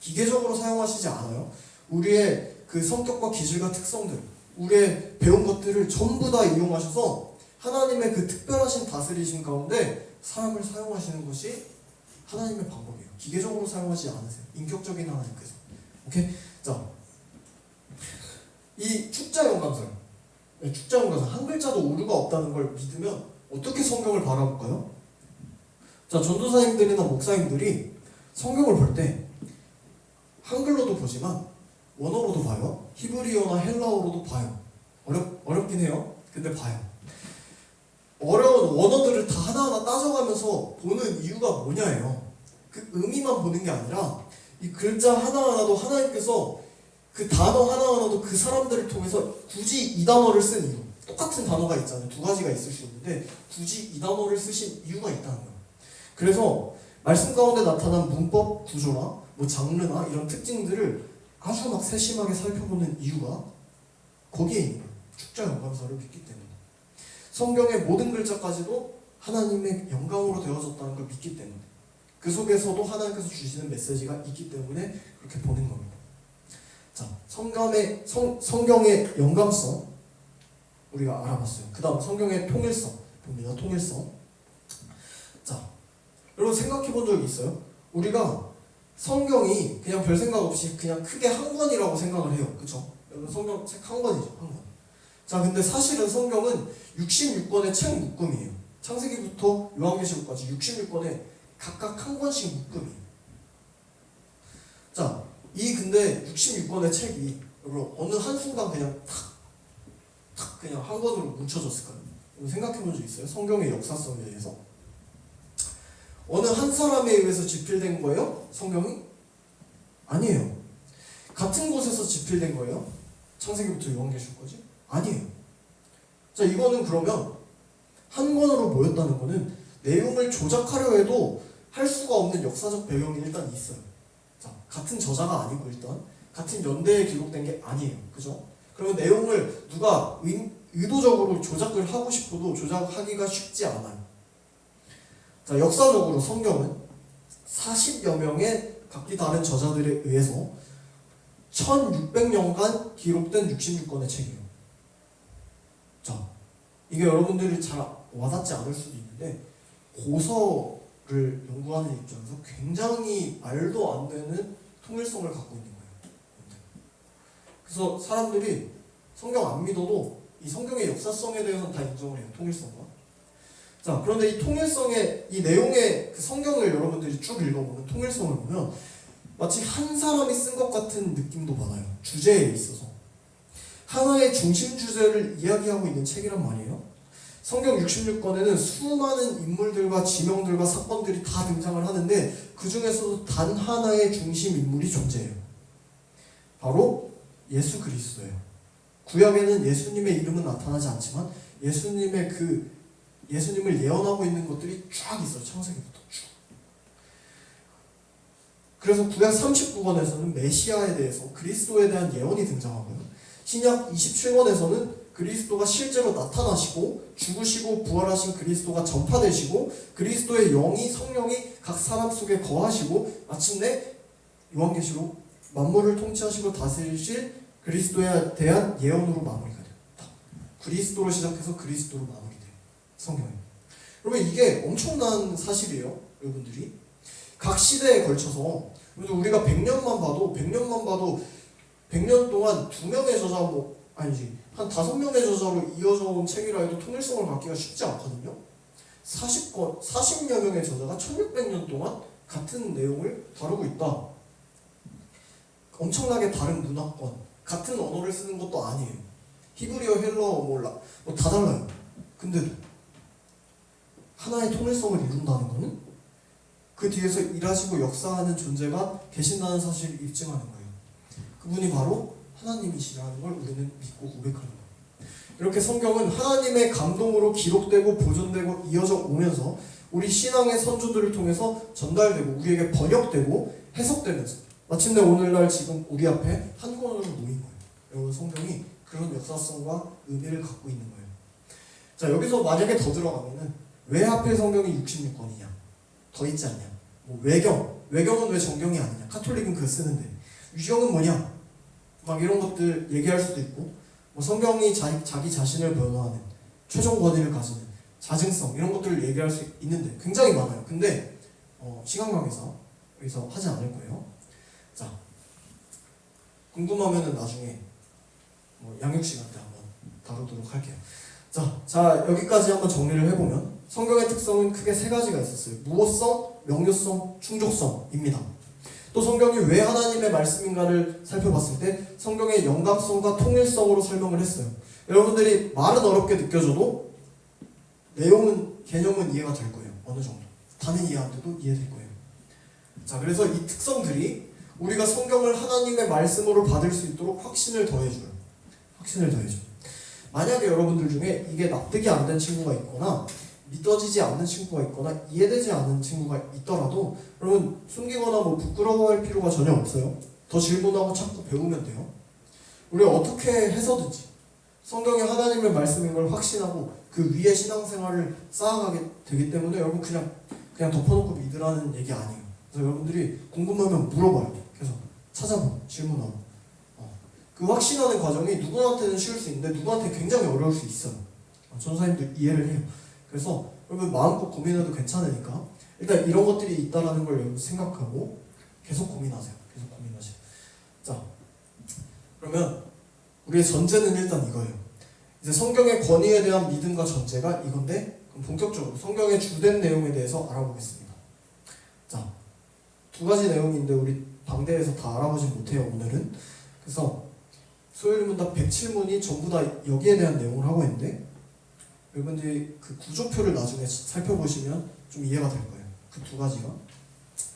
기계적으로 사용하시지 않아요. 우리의 그 성격과 기질과 특성들, 우리의 배운 것들을 전부 다 이용하셔서 하나님의 그 특별하신 다스리심 가운데 사람을 사용하시는 것이 하나님의 방법이에요. 기계적으로 사용하지 않으세요. 인격적인 하나님께서. 오케이? 자, 이 축자 영감설, 축자 영감설 한 글자도 오류가 없다는 걸 믿으면 어떻게 성경을 바라볼까요? 자, 전도사님들이나 목사님들이 성경을 볼 때 한글로도 보지만 원어로도 봐요. 히브리어나 헬라어로도 봐요. 어렵긴 해요. 근데 봐요. 어려운 원어들을 다 하나하나 따져가면서 보는 이유가 뭐냐예요. 그 의미만 보는 게 아니라 이 글자 하나하나도 하나님께서 그 단어 하나하나도 그 사람들을 통해서 굳이 이 단어를 쓴 이유. 똑같은 단어가 있잖아요. 두 가지가 있을 수 있는데 굳이 이 단어를 쓰신 이유가 있다는 거예요. 그래서 말씀 가운데 나타난 문법 구조나 장르나 이런 특징들을 아주 막 세심하게 살펴보는 이유가 거기에 있는 거예요. 축자 영감설을 믿기 때문에. 성경의 모든 글자까지도 하나님의 영감으로 되어졌다는 걸 믿기 때문에 그 속에서도 하나님께서 주시는 메시지가 있기 때문에 그렇게 보는 겁니다. 성경의 영감성 우리가 알아봤어요. 그 다음 성경의 통일성 봅니다. 통일성. 자, 여러분 생각해 본 적이 있어요? 우리가 성경이 그냥 별 생각 없이 그냥 크게 한 권이라고 생각을 해요. 그쵸? 여러분 성경 책 한 권이죠. 한 권. 자, 근데 사실은 성경은 66권의 책 묶음이에요. 창세기부터 요한계시록까지 66권의 각각 한 권씩 묶음이에요. 자, 이 근데 66권의 책이 여러분 어느 한순간 그냥 탁 그냥 한 권으로 뭉쳐졌을까요? 생각해 본 적 있어요? 성경의 역사성에 대해서. 어느 한 사람에 의해서 집필된 거예요? 성경이? 아니에요. 같은 곳에서 집필된 거예요? 창세기부터 요한계시록까지? 아니에요. 자, 이거는 그러면 한 권으로 모였다는 거는 내용을 조작하려 해도 할 수가 없는 역사적 배경이 일단 있어요. 자, 같은 저자가 아니고 일단 같은 연대에 기록된 게 아니에요. 그죠? 그러면 내용을 누가 의도적으로 조작을 하고 싶어도 조작하기가 쉽지 않아요. 자, 역사적으로 성경은 40여 명의 각기 다른 저자들에 의해서 1600년간 기록된 66권의 책이에요. 자, 이게 여러분들이 잘 와닿지 않을 수도 있는데 고서를 연구하는 입장에서 굉장히 말도 안 되는 통일성을 갖고 있는 거예요. 그래서 사람들이 성경 안 믿어도 이 성경의 역사성에 대해서는 다 인정을 해요. 통일성과. 자, 그런데 이 통일성의 이 내용의 그 성경을 여러분들이 쭉 읽어보면 통일성을 보면 마치 한 사람이 쓴 것 같은 느낌도 받아요. 주제에 있어서 하나의 중심 주제를 이야기하고 있는 책이란 말이에요. 성경 66권에는 수많은 인물들과 지명들과 사건들이 다 등장을 하는데 그 중에서도 단 하나의 중심 인물이 존재해요. 바로 예수 그리스도예요. 구약에는 예수님의 이름은 나타나지 않지만 예수님을 예언하고 있는 것들이 쫙 있어요. 창세기부터 쭉. 그래서 구약 39권에서는 메시아에 대해서 그리스도에 대한 예언이 등장하고요. 신약 27권에서는 그리스도가 실제로 나타나시고 죽으시고 부활하신 그리스도가 전파되시고 그리스도의 영이 성령이 각 사람 속에 거하시고 마침내 요한계시록 만물을 통치하시고 다스리실 그리스도에 대한 예언으로 마무리가 됩니다. 그리스도로 시작해서 그리스도로 마무리돼요. 성경에. 여러분 이게 엄청난 사실이에요. 여러분들이 각 시대에 걸쳐서 우리가 100년만 봐도 100년 동안 2명의 저자 한 5명의 저자로 이어져 온 책이라 해도 통일성을 갖기가 쉽지 않거든요. 40여 명의 저자가 1600년 동안 같은 내용을 다루고 있다. 엄청나게 다른 문화권, 같은 언어를 쓰는 것도 아니에요. 히브리어, 헬라어 다 달라요. 근데도 하나의 통일성을 이룬다는 것은 그 뒤에서 일하시고 역사하는 존재가 계신다는 사실을 입증하는 거예요. 그분이 바로 하나님이시라는 걸 우리는 믿고 고백하는 거예요. 이렇게 성경은 하나님의 감동으로 기록되고 보존되고 이어져 오면서 우리 신앙의 선조들을 통해서 전달되고 우리에게 번역되고 해석되면서 마침내 오늘날 지금 우리 앞에 한 권으로 모인 거예요. 여러분 성경이 그런 역사성과 의미를 갖고 있는 거예요. 자, 여기서 만약에 더 들어가면은 왜 하필 성경이 66권이냐? 더 있지 않냐? 외경은 왜 정경이 아니냐? 카톨릭은 그거 쓰는데 유경은 뭐냐? 막 이런 것들 얘기할 수도 있고 성경이 자기 자신을 변호하는 최종 권위를 가지는 자증성 이런 것들을 얘기할 수 있는데 굉장히 많아요. 근데 시간 관계상 여기서 하지 않을 거예요. 자, 궁금하면은 나중에 양육 시간 때 한번 다루도록 할게요. 자 여기까지 한번 정리를 해보면 성경의 특성은 크게 3가지가 있었어요. 무호성, 명료성, 충족성입니다. 또 성경이 왜 하나님의 말씀인가를 살펴봤을 때 성경의 영감성과 통일성으로 설명을 했어요. 여러분들이 말은 어렵게 느껴져도 내용은, 개념은 이해가 될 거예요. 어느 정도. 다는 이해 안 돼도 이해될 거예요. 자, 그래서 이 특성들이 우리가 성경을 하나님의 말씀으로 받을 수 있도록 확신을 더해줘요. 만약에 여러분들 중에 이게 납득이 안 된 친구가 있거나 믿어지지 않는 친구가 있거나 이해되지 않는 친구가 있더라도 여러분 숨기거나 부끄러워할 필요가 전혀 없어요. 더 질문하고 자꾸 배우면 돼요. 우리가 어떻게 해서든지 성경이 하나님의 말씀인 걸 확신하고 그 위에 신앙생활을 쌓아가게 되기 때문에 여러분 그냥 덮어놓고 믿으라는 얘기 아니에요. 그래서 여러분들이 궁금하면 물어봐요. 계속 찾아보고 질문하고 그 확신하는 과정이 누구한테는 쉬울 수 있는데 누구한테 굉장히 어려울 수 있어요. 전사님도 이해를 해요. 그래서 여러분 마음껏 고민해도 괜찮으니까 일단 이런 것들이 있다라는 걸 여러분 생각하고 계속 고민하세요. 계속 고민하세요. 자, 그러면 우리의 전제는 일단 이거예요. 이제 성경의 권위에 대한 믿음과 전제가 이건데, 그럼 본격적으로 성경의 주된 내용에 대해서 알아보겠습니다. 자, 두 가지 내용인데 우리 방대에서 다 알아보지 못해요, 오늘은. 그래서 소요일문답 107문이 전부 다 여기에 대한 내용을 하고 있는데, 여러분들이 그 구조표를 나중에 살펴보시면 좀 이해가 될 거예요. 그 두 가지가.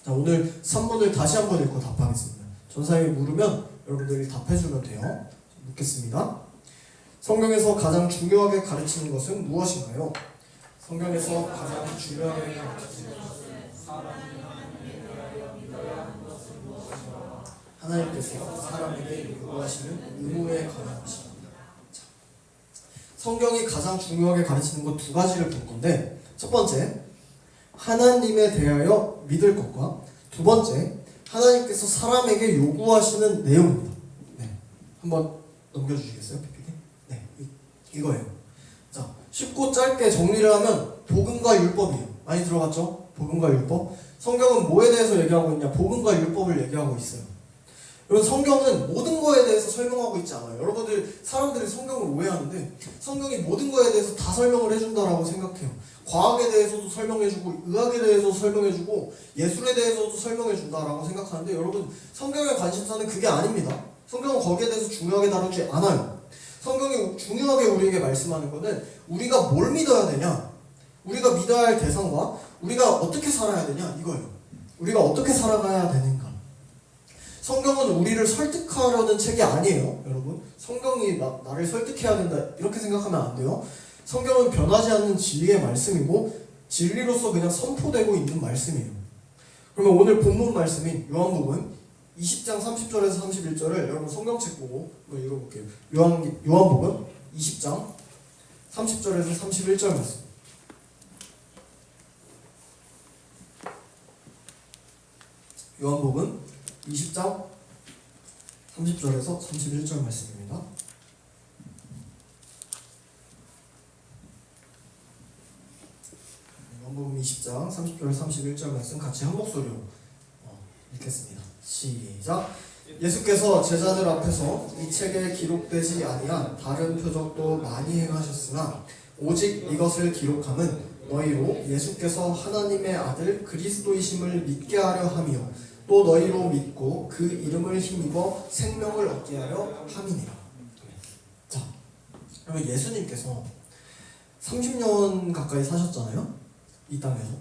자, 오늘 3문을 다시 한번 읽고 답하겠습니다. 전사님이 물으면 여러분들이 답해주면 돼요. 묻겠습니다. 성경에서 가장 중요하게 가르치는 것은 무엇인가요? 성경에서 가장 중요하게 가르치는 것은 하나님께서 사람에게 요구하시는 의무에 관한 것입니다. 자, 성경이 가장 중요하게 가르치는 것 두 가지를 볼 건데, 첫 번째, 하나님에 대하여 믿을 것과 두 번째, 하나님께서 사람에게 요구하시는 내용입니다. 네, 한번 넘겨주시겠어요, PPT? 네, 이거예요. 자, 쉽고 짧게 정리를 하면 복음과 율법이에요. 많이 들어봤죠? 복음과 율법. 성경은 뭐에 대해서 얘기하고 있냐? 복음과 율법을 얘기하고 있어요. 여러분, 성경은 모든 거에 대해서 설명하고 있지 않아요. 여러분들, 사람들이 성경을 오해하는데 성경이 모든 거에 대해서 다 설명을 해준다라고 생각해요. 과학에 대해서도 설명해주고 의학에 대해서도 설명해주고 예술에 대해서도 설명해준다라고 생각하는데, 여러분, 성경의 관심사는 그게 아닙니다. 성경은 거기에 대해서 중요하게 다루지 않아요. 성경이 중요하게 우리에게 말씀하는 거는 우리가 뭘 믿어야 되냐, 우리가 믿어야 할 대상과 우리가 어떻게 살아야 되냐, 이거예요. 우리가 어떻게 살아가야 되는가. 성경은 우리를 설득하려는 책이 아니에요, 여러분. 성경이 나를 설득해야 된다 이렇게 생각하면 안 돼요. 성경은 변하지 않는 진리의 말씀이고 진리로서 그냥 선포되고 있는 말씀이에요. 그러면 오늘 본문 말씀인 요한복음 20장 30절에서 31절을 여러분 성경책 보고 한번 읽어볼게요. 요한복음 20장 30절에서 31절 말씀. 요한복음 20장 30절에서 31절 말씀입니다. 요한복음 20장 30절에서 31절 말씀 같이 한 목소리로 읽겠습니다. 시작. 예수께서 제자들 앞에서 이 책에 기록되지 아니한 다른 표적도 많이 행하셨으나 오직 이것을 기록함은 너희로 예수께서 하나님의 아들 그리스도이심을 믿게 하려 함이요 또 너희로 믿고 그 이름을 힘입어 생명을 얻게 하려 함이니라. 자, 그러면 예수님께서 30년 가까이 사셨잖아요, 이 땅에서.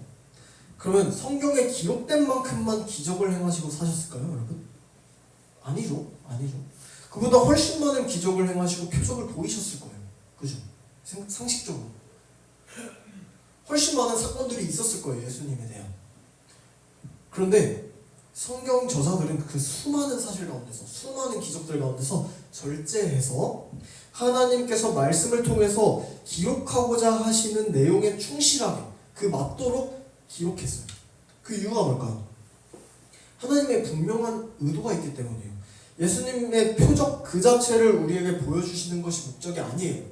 그러면 성경에 기록된 만큼만 기적을 행하시고 사셨을까요, 여러분? 아니죠. 그보다 훨씬 많은 기적을 행하시고 표적을 보이셨을 거예요. 그죠? 상식적으로 훨씬 많은 사건들이 있었을 거예요, 예수님에 대한. 그런데 성경 저자들은 그 수많은 사실 가운데서, 수많은 기적들 가운데서 절제해서 하나님께서 말씀을 통해서 기록하고자 하시는 내용에 충실하게 그 맞도록 기록했어요. 그 이유가 뭘까요? 하나님의 분명한 의도가 있기 때문이에요. 예수님의 표적 그 자체를 우리에게 보여주시는 것이 목적이 아니에요.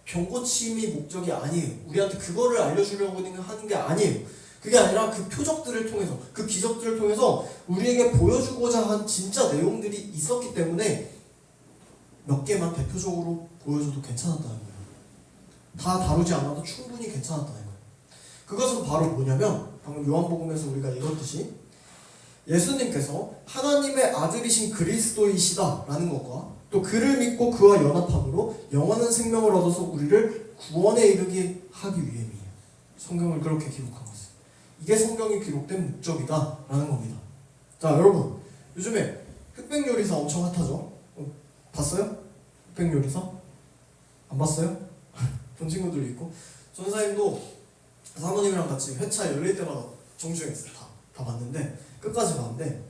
병고침이 목적이 아니에요. 우리한테 그거를 알려주려고 하는 게 아니에요. 그게 아니라 그 표적들을 통해서, 그 기적들을 통해서 우리에게 보여주고자 한 진짜 내용들이 있었기 때문에 몇 개만 대표적으로 보여줘도 괜찮았다는 거예요. 다 다루지 않아도 충분히 괜찮았다는 거예요. 그것은 바로 뭐냐면 방금 요한복음에서 우리가 읽었듯이 예수님께서 하나님의 아들이신 그리스도이시다라는 것과 또 그를 믿고 그와 연합함으로 영원한 생명을 얻어서 우리를 구원에 이르게 하기 위함이에요. 성경을 그렇게 기록한 것은. 이게 성경이 기록된 목적이다라는 겁니다. 자, 여러분, 요즘에 흑백요리사 엄청 핫하죠? 봤어요? 흑백요리사? 안 봤어요? 본 친구들도 있고. 전사님도 사모님이랑 같이 회차 열릴 때마다 정주행했어요. 다 봤는데 끝까지 봤는데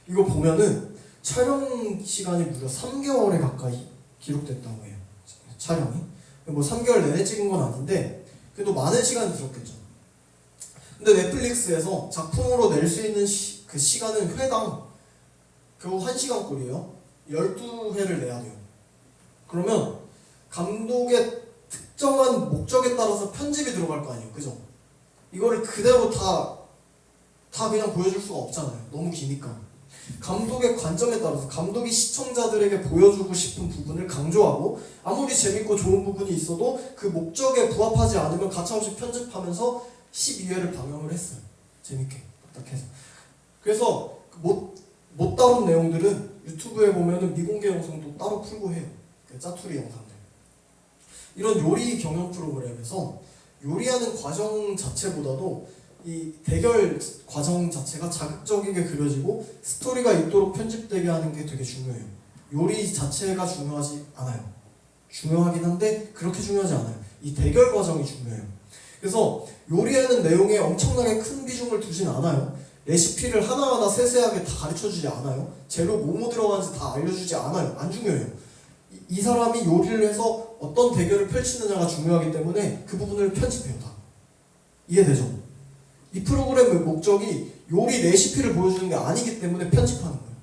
이거 보면은 촬영 시간이 무려 3개월에 가까이 기록됐다고 해요. 촬영이. 뭐 3개월 내내 찍은 건 아닌데 그래도 많은 시간이 들었겠죠. 근데 넷플릭스에서 작품으로 낼 수 있는 그 시간은 회당 겨우 1시간꼴이에요. 12회를 내야 돼요. 그러면 감독의 특정한 목적에 따라서 편집이 들어갈 거 아니에요. 그죠? 이거를 그대로 다 그냥 보여줄 수가 없잖아요. 너무 기니까. 감독의 관점에 따라서 감독이 시청자들에게 보여주고 싶은 부분을 강조하고 아무리 재밌고 좋은 부분이 있어도 그 목적에 부합하지 않으면 가차없이 편집하면서 12회를 방영을 했어요. 재밌게 딱 해서. 그래서 못 다룬 내용들은 유튜브에 보면은 미공개 영상도 따로 풀고 해요. 그 짜투리 영상들. 이런 요리 경영 프로그램에서 요리하는 과정 자체보다도 이 대결 과정 자체가 자극적이게 그려지고 스토리가 있도록 편집되게 하는 게 되게 중요해요. 요리 자체가 중요하지 않아요. 중요하긴 한데 그렇게 중요하지 않아요. 이 대결 과정이 중요해요. 그래서 요리하는 내용에 엄청나게 큰 비중을 두진 않아요. 레시피를 하나하나 세세하게 다 가르쳐주지 않아요. 재료 뭐뭐 들어가는지 다 알려주지 않아요. 안 중요해요. 이 사람이 요리를 해서 어떤 대결을 펼치느냐가 중요하기 때문에 그 부분을 편집해요. 다. 이해되죠? 이 프로그램의 목적이 요리 레시피를 보여주는 게 아니기 때문에 편집하는 거예요.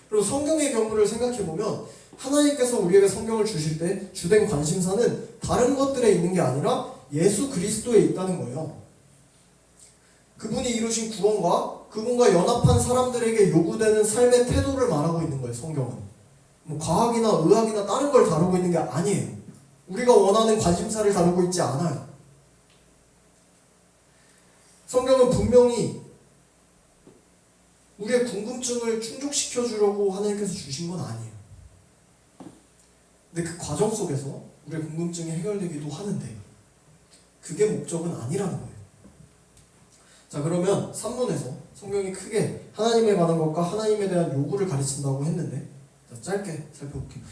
그리고 성경의 경우를 생각해보면 하나님께서 우리에게 성경을 주실 때 주된 관심사는 다른 것들에 있는 게 아니라 예수 그리스도에 있다는 거예요. 그분이 이루신 구원과 그분과 연합한 사람들에게 요구되는 삶의 태도를 말하고 있는 거예요. 성경은. 뭐 과학이나 의학이나 다른 걸 다루고 있는 게 아니에요. 우리가 원하는 관심사를 다루고 있지 않아요. 성경은 분명히 우리의 궁금증을 충족시켜 주려고 하나님께서 주신 건 아니에요. 근데 그 과정 속에서 우리의 궁금증이 해결되기도 하는데 그게 목적은 아니라는 거예요. 자, 그러면 3문에서 성경이 크게 하나님에 관한 것과 하나님에 대한 요구를 가르친다고 했는데 자, 짧게 살펴볼게요.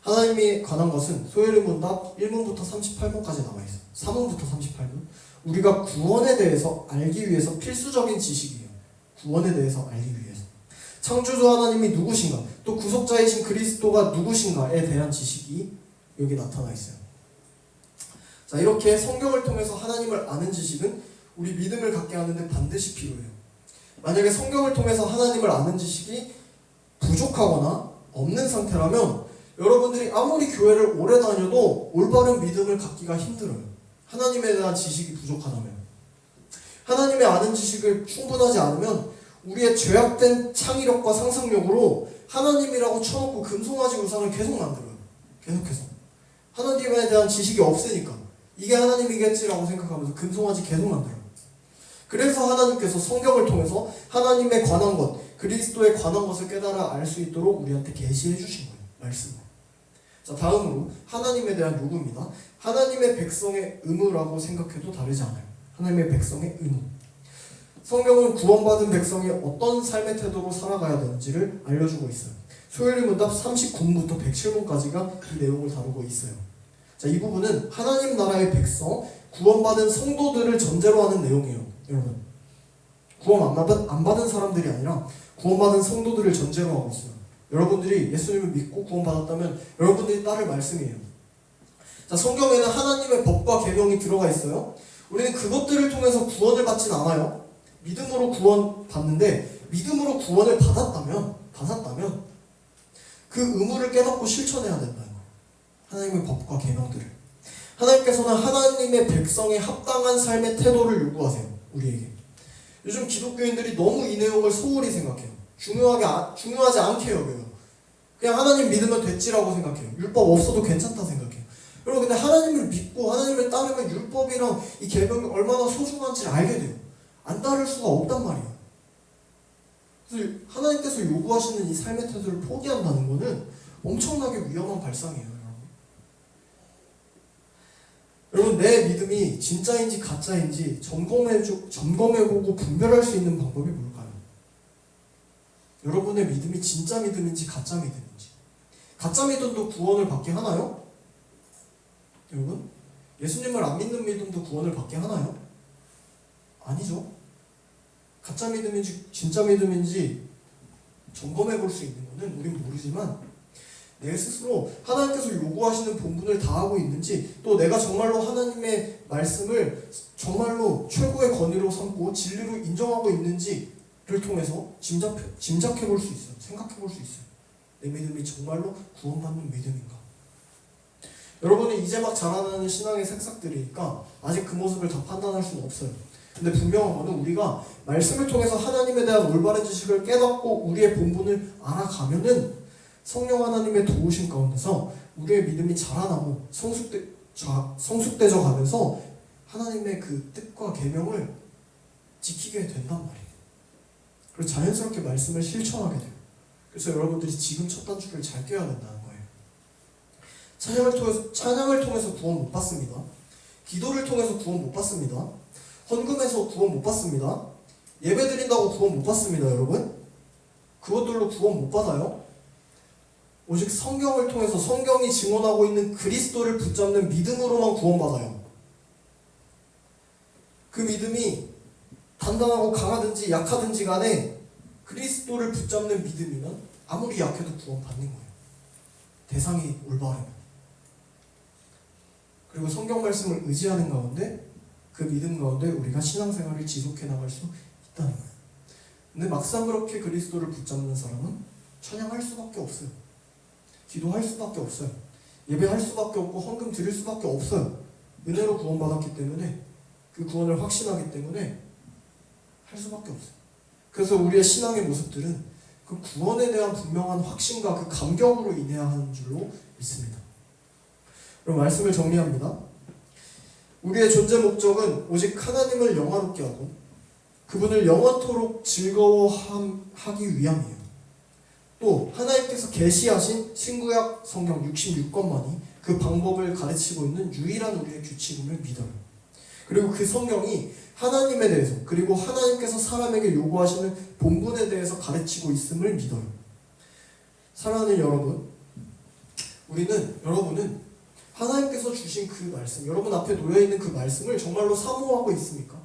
하나님에 관한 것은 소요리 문답 1문부터 38문까지 나와 있어요. 3문부터 38문. 우리가 구원에 대해서 알기 위해서 필수적인 지식이에요. 구원에 대해서 알기 위해서. 창조주 하나님이 누구신가, 또 구속자이신 그리스도가 누구신가에 대한 지식이 여기 나타나 있어요. 자, 이렇게 성경을 통해서 하나님을 아는 지식은 우리 믿음을 갖게 하는데 반드시 필요해요. 만약에 성경을 통해서 하나님을 아는 지식이 부족하거나 없는 상태라면 여러분들이 아무리 교회를 오래 다녀도 올바른 믿음을 갖기가 힘들어요. 하나님에 대한 지식이 부족하다면. 하나님의 아는 지식을 충분하지 않으면 우리의 죄악된 창의력과 상상력으로 하나님이라고 쳐놓고 금송아지 우상을 계속 만들어요. 계속해서. 하나님에 대한 지식이 없으니까 이게 하나님이겠지라고 생각하면서 금송아지 계속 만들어요. 그래서 하나님께서 성경을 통해서 하나님에 관한 것, 그리스도에 관한 것을 깨달아 알 수 있도록 우리한테 계시해 주신 거예요. 말씀을. 자, 다음으로 하나님에 대한 요구입니다. 하나님의 백성의 의무라고 생각해도 다르지 않아요. 하나님의 백성의 의무. 성경은 구원받은 백성이 어떤 삶의 태도로 살아가야 되는지를 알려주고 있어요. 소요리 문답 39문부터 107문까지가 이 내용을 다루고 있어요. 자, 이 부분은 하나님 나라의 백성, 구원받은 성도들을 전제로 하는 내용이에요. 여러분, 구원 안 받은 사람들이 아니라 구원받은 성도들을 전제로 하고 있어요. 여러분들이 예수님을 믿고 구원받았다면 여러분들이 따를 말씀이에요. 자, 성경에는 하나님의 법과 계명이 들어가 있어요. 우리는 그것들을 통해서 구원을 받진 않아요. 믿음으로 구원 받는데 믿음으로 구원을 받았다면 그 의무를 깨닫고 실천해야 된다는 거예요. 하나님의 법과 계명들을. 하나님께서는 하나님의 백성의 합당한 삶의 태도를 요구하세요. 우리에게. 요즘 기독교인들이 너무 이 내용을 소홀히 생각해요. 중요하지 않게 여겨요. 그냥 하나님 믿으면 됐지라고 생각해요. 율법 없어도 괜찮다 생각해요. 여러분, 근데 하나님을 믿고 하나님을 따르면 율법이랑 이 계명이 얼마나 소중한지를 알게 돼요. 안 따를 수가 없단 말이에요. 그래서 하나님께서 요구하시는 이 삶의 태도를 포기한다는 것은 엄청나게 위험한 발상이에요. 여러분, 내 믿음이 진짜인지 가짜인지 점검해보고 분별할 수 있는 방법이 뭘까요? 여러분의 믿음이 진짜 믿음인지 가짜 믿음인지. 가짜 믿음도 구원을 받게 하나요? 여러분, 예수님을 안 믿는 믿음도 구원을 받게 하나요? 아니죠. 가짜 믿음인지 진짜 믿음인지 점검해볼 수 있는 것은 우린 모르지만 내 스스로 하나님께서 요구하시는 본분을 다하고 있는지, 또 내가 정말로 하나님의 말씀을 정말로 최고의 권위로 삼고 진리로 인정하고 있는지를 통해서 짐작해 볼 수 있어요. 생각해 볼 수 있어요. 내 믿음이 정말로 구원받는 믿음인가? 여러분이 이제 막 자라나는 신앙의 새싹들이니까 아직 그 모습을 다 판단할 수는 없어요. 근데 분명한 거는 우리가 말씀을 통해서 하나님에 대한 올바른 지식을 깨닫고 우리의 본분을 알아가면은 성령 하나님의 도우심 가운데서 우리의 믿음이 자라나고 성숙되져 가면서 하나님의 그 뜻과 계명을 지키게 된단 말이에요. 그리고 자연스럽게 말씀을 실천하게 돼요. 그래서 여러분들이 지금 첫 단추를 잘 껴야 된다는 거예요. 찬양을 통해서 구원 못 받습니다. 기도를 통해서 구원 못 받습니다. 헌금해서 구원 못 받습니다. 예배 드린다고 구원 못 받습니다, 여러분. 그것들로 구원 못 받아요. 오직 성경을 통해서 성경이 증언하고 있는 그리스도를 붙잡는 믿음으로만 구원받아요. 그 믿음이 단단하고 강하든지 약하든지 간에 그리스도를 붙잡는 믿음이면 아무리 약해도 구원받는 거예요. 대상이 올바르면. 그리고 성경 말씀을 의지하는 가운데 그 믿음 가운데 우리가 신앙생활을 지속해 나갈 수 있다는 거예요. 근데 막상 그렇게 그리스도를 붙잡는 사람은 찬양할 수밖에 없어요. 기도할 수밖에 없어요. 예배할 수밖에 없고 헌금 드릴 수밖에 없어요. 은혜로 구원받았기 때문에 그 구원을 확신하기 때문에 할 수밖에 없어요. 그래서 우리의 신앙의 모습들은 그 구원에 대한 분명한 확신과 그 감격으로 인해야 하는 줄로 믿습니다. 그럼 말씀을 정리합니다. 우리의 존재 목적은 오직 하나님을 영화롭게 하고 그분을 영원토록 즐거워하기 위함이에요. 또 하나님께서 계시하신 신구약 성경 66권만이 그 방법을 가르치고 있는 유일한 우리의 규칙임을 믿어요. 그리고 그 성경이 하나님에 대해서 그리고 하나님께서 사람에게 요구하시는 본분에 대해서 가르치고 있음을 믿어요. 사랑하는 여러분, 여러분은 하나님께서 주신 그 말씀, 여러분 앞에 놓여있는 그 말씀을 정말로 사모하고 있습니까?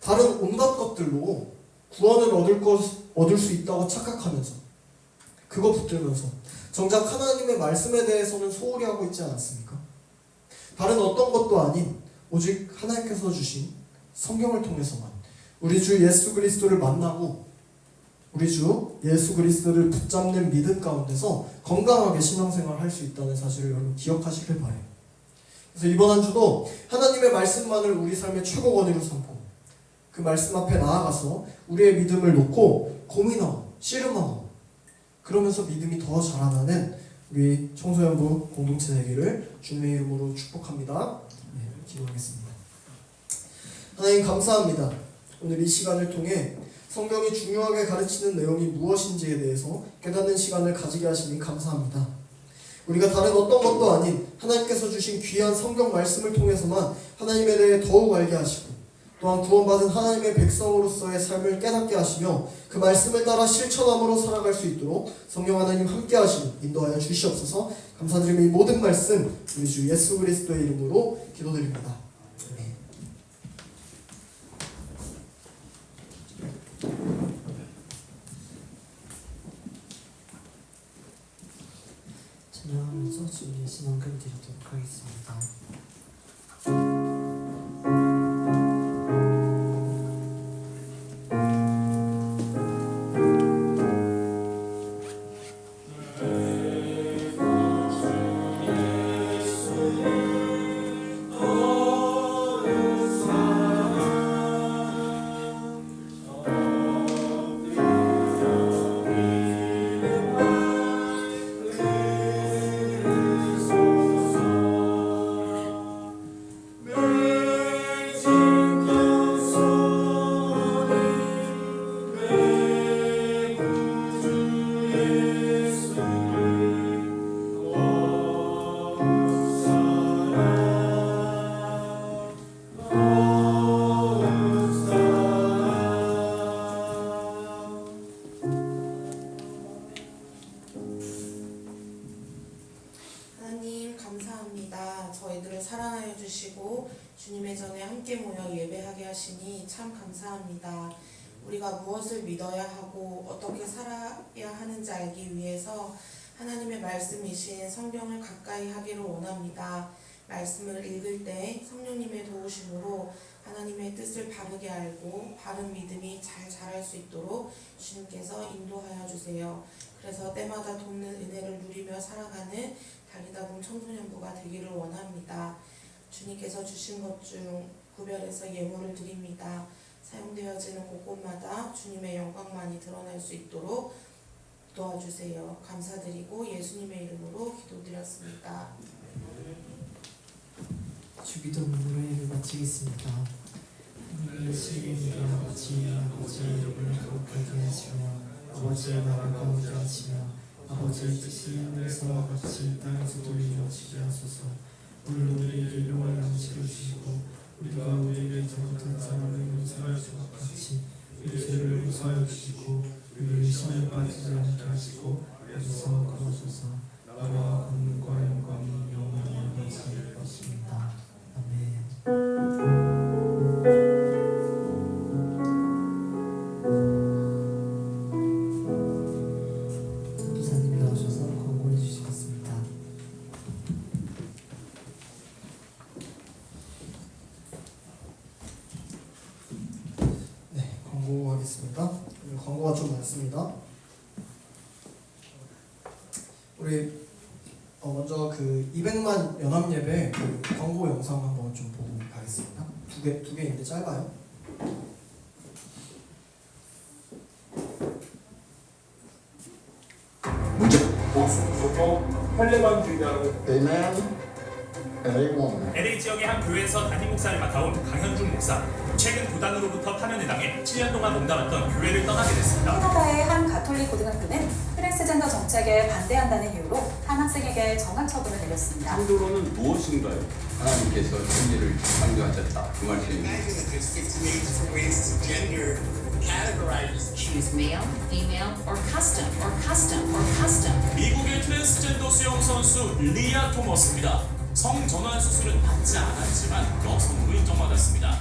다른 온갖 것들로 구원을 얻을 수 있다고 착각하면서 그거 붙들면서 정작 하나님의 말씀에 대해서는 소홀히 하고 있지 않았습니까? 다른 어떤 것도 아닌 오직 하나님께서 주신 성경을 통해서만 우리 주 예수 그리스도를 만나고 우리 주 예수 그리스도를 붙잡는 믿음 가운데서 건강하게 신앙생활을 할 수 있다는 사실을 여러분 기억하시길 바래요. 그래서 이번 한 주도 하나님의 말씀만을 우리 삶의 최고 권위로 삼고 그 말씀 앞에 나아가서 우리의 믿음을 놓고 고민하고 씨름하고 그러면서 믿음이 더 자라나는 우리 청소년부 공동체 되기를 주님의 이름으로 축복합니다. 네, 기도하겠습니다. 하나님 감사합니다. 오늘 이 시간을 통해 성경이 중요하게 가르치는 내용이 무엇인지에 대해서 깨닫는 시간을 가지게 하시니 감사합니다. 우리가 다른 어떤 것도 아닌 하나님께서 주신 귀한 성경 말씀을 통해서만 하나님에 대해 더욱 알게 하시고 또한 구원받은 하나님의 백성으로서의 삶을 깨닫게 하시며 그 말씀을 따라 실천함으로 살아갈 수 있도록 성령 하나님 함께 하시고 인도하여 주시옵소서. 감사드리며 이 모든 말씀 우리 주 예수 그리스도의 이름으로 기도드립니다. 아멘. 찬양하면서 주님의 신앙금 드리도록 하겠습니다. 하나님 감사합니다. 저희들을 사랑하여 주시고 주님의 전에 함께 모여 예배하게 하시니 참 감사합니다. 우리가 무엇을 믿어야 하고 어떻게 살아야 하는지 알기 위해서 하나님의 말씀이신 성경을 가까이 하기를 원합니다. 말씀을 읽을 때 성령님의 도우심으로 하나님의 뜻을 바르게 알고 바른 믿음이 잘 자랄 수 있도록 주님께서 인도하여 주세요. 그래서 때마다 돕는 은혜를 누리며 살아가는 달리다봄 청소년부가 되기를 원합니다. 주님께서 주신 것 중 구별해서 예물을 드립니다. 사용되어지는 곳곳마다 주님의 영광만이 드러날 수 있도록 도와주세요. 감사드리고 예수님의 이름으로 기도드렸습니다. 주기도 노래를 마치겠습니다. 예수님의 아버지의 이름을 거룩하게 하시며 아버지의 나라가 오게 하시며 아버지의 뜻이 하늘에서와 같이 땅에서도 이루어지게 하소서. 오늘 우리에게 일용할 양식을 주시고 우리가 우리에게 잘못한 사람을 용서할 것 같이 우리 죄를 용서하여 주시고 우리를 시험에 빠지지 않게 하시고 어디서 걸어서서 나라와 권능과 영광이 영원히 아버지의 것입니다. 아멘. 기사님이 나오셔서 권고해 주시겠습니다. 네, 광고하겠습니다. 광고가 좀 많습니다. 우리 먼저 그 200만 연합 예배 그 광고 영상 한번 좀 보고 가겠습니다. 두 개인데 짧아요. 보통 헬레만 주의하고 Amen and amen. LA 지역의 한 교회에서 담임 목사를 맡아온 강현중 목사. 최근 구단으로부터 파면을 당해 7년 동안 몸담았던 교회를 떠나게 됐습니다. 캐나다의 한 가톨릭 고등학교는 트랜스젠더 정책에 반대한다는 이유로 한 학생에게 정학 처분을 내렸습니다. 창조론은 무엇인가요? 하나님께서 천지를 창조하셨다. 그 말씀입니다. Choose male, female, or custom, or custom, or custom. 미국의 트랜스젠더 수영 선수 리아 토머스입니다. 성전환 수술은 받지 않았지만 여성으로 인정받았습니다.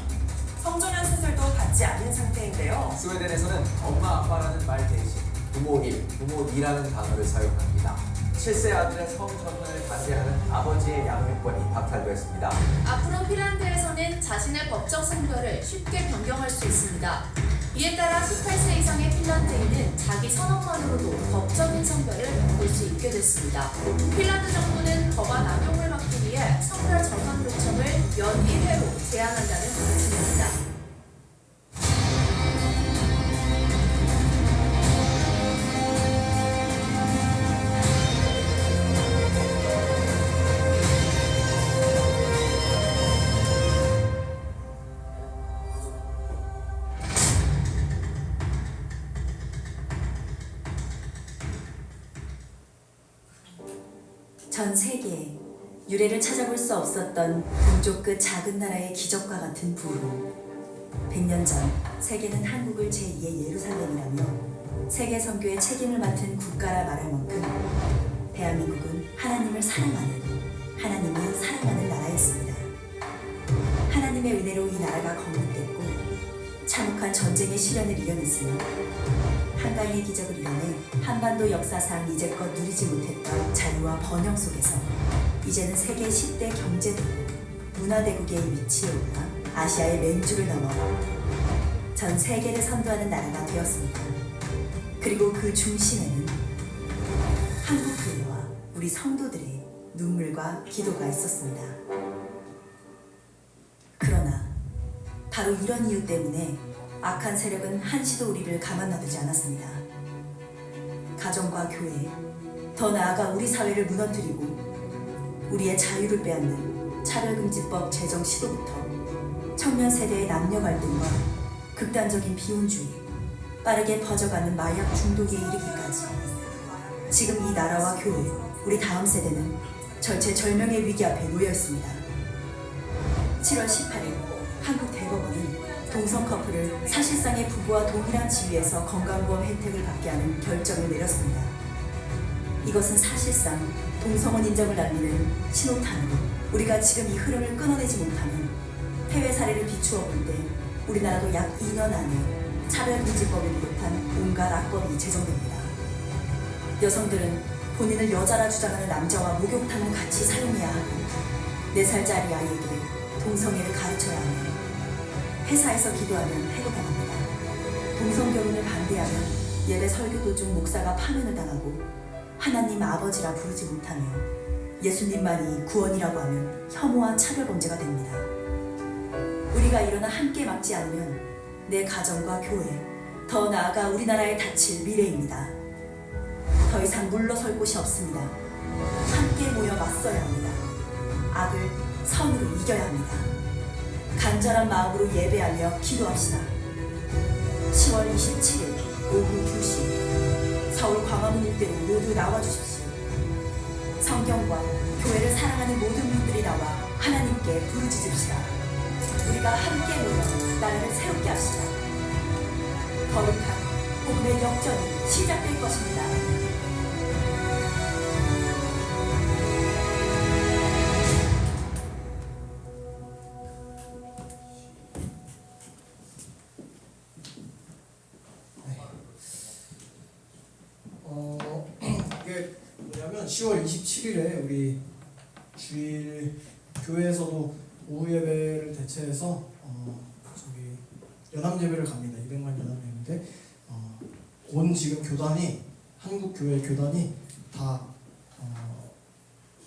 성전환 수술도 받지 않은 상태인데요. 스웨덴에서는 엄마 아빠라는 말 대신 부모님, 부모니라는 단어를 사용합니다. 7세 아들의 성전환을 반대하는 아버지의 양육권이 박탈됐습니다. 앞으로 핀란드에서는 자신의 법적 성별을 쉽게 변경할 수 있습니다. 이에 따라 18세 이상의 핀란드인은 자기 선언만으로도 법적인 성별을 바꿀 수 있게 됐습니다. 핀란드 정부는 법안 악용을 막기 위해 성별 전환 요청을 연 1회로 제한한다는 방침입니다. 전 세계에 유래를 찾아볼 수 없었던 동족 끝 작은 나라의 기적과 같은 부흥. 100년 전 세계는 한국을 제2의 예루살렘이라며 세계 선교의 책임을 맡은 국가라 말할 만큼 대한민국은 하나님을 사랑하는, 하나님이 사랑하는 나라였습니다. 하나님의 은혜로 이 나라가 건국됐고 참혹한 전쟁의 시련을 이겨냈으며 한강의 기적을 이뤄내 한반도 역사상 이제껏 누리지 못했던 자유와 번영 속에서 이제는 세계 10대 경제대국, 문화대국의 위치에 올라 아시아의 맨주를 넘어 전 세계를 선도하는 나라가 되었습니다. 그리고 그 중심에는 한국교회와 우리 성도들의 눈물과 기도가 있었습니다. 그러나 바로 이런 이유 때문에 악한 세력은 한시도 우리를 가만 놔두지 않았습니다. 가정과 교회, 더 나아가 우리 사회를 무너뜨리고 우리의 자유를 빼앗는 차별금지법 제정 시도부터 청년 세대의 남녀 갈등과 극단적인 비혼주의, 빠르게 퍼져가는 마약 중독에 이르기까지 지금 이 나라와 교회, 우리 다음 세대는 절체절명의 위기 앞에 놓여 있습니다. 7월 18일 한국 대법원은 동성 커플을 사실상의 부부와 동일한 지위에서 건강보험 혜택을 받게 하는 결정을 내렸습니다. 이것은 사실상 동성혼 인정을 날리는 신호탄으로 우리가 지금 이 흐름을 끊어내지 못하면 해외 사례를 비추어 볼 때 우리나라도 약 2년 안에 차별금지법을 비롯한 온갖 악법이 제정됩니다. 여성들은 본인을 여자라 주장하는 남자와 목욕탕을 같이 사용해야 하고 4살짜리 아이에게 동성애를 가르쳐야 하며 회사에서 기도하면 해고당합니다. 동성결혼을 반대하면 예배 설교 도중 목사가 파면을 당하고 하나님 아버지라 부르지 못하며 예수님만이 구원이라고 하면 혐오와 차별범죄가 됩니다. 우리가 일어나 함께 막지 않으면 내 가정과 교회, 더 나아가 우리나라에 닥칠 미래입니다. 더 이상 물러설 곳이 없습니다. 함께 모여 맞서야 합니다. 악을 선으로 이겨야 합니다. 간절한 마음으로 예배하며 기도합시다. 10월 27일 오후 2시 서울 광화문 일대로 모두 나와주십시오. 성경과 교회를 사랑하는 모든 분들이 나와 하나님께 부르짖읍시다. 우리가 함께 모여 나라를 새롭게 합시다. 거룩한 복음의 역전이 시작될 것입니다. 이게 뭐냐면 10월 27일에 우리 주일 교회에서도 오후 예배를 대체해서 저기 연합 예배를 갑니다. 200만 연합 예배인데 온 지금 교단이 한국 교회 교단이 다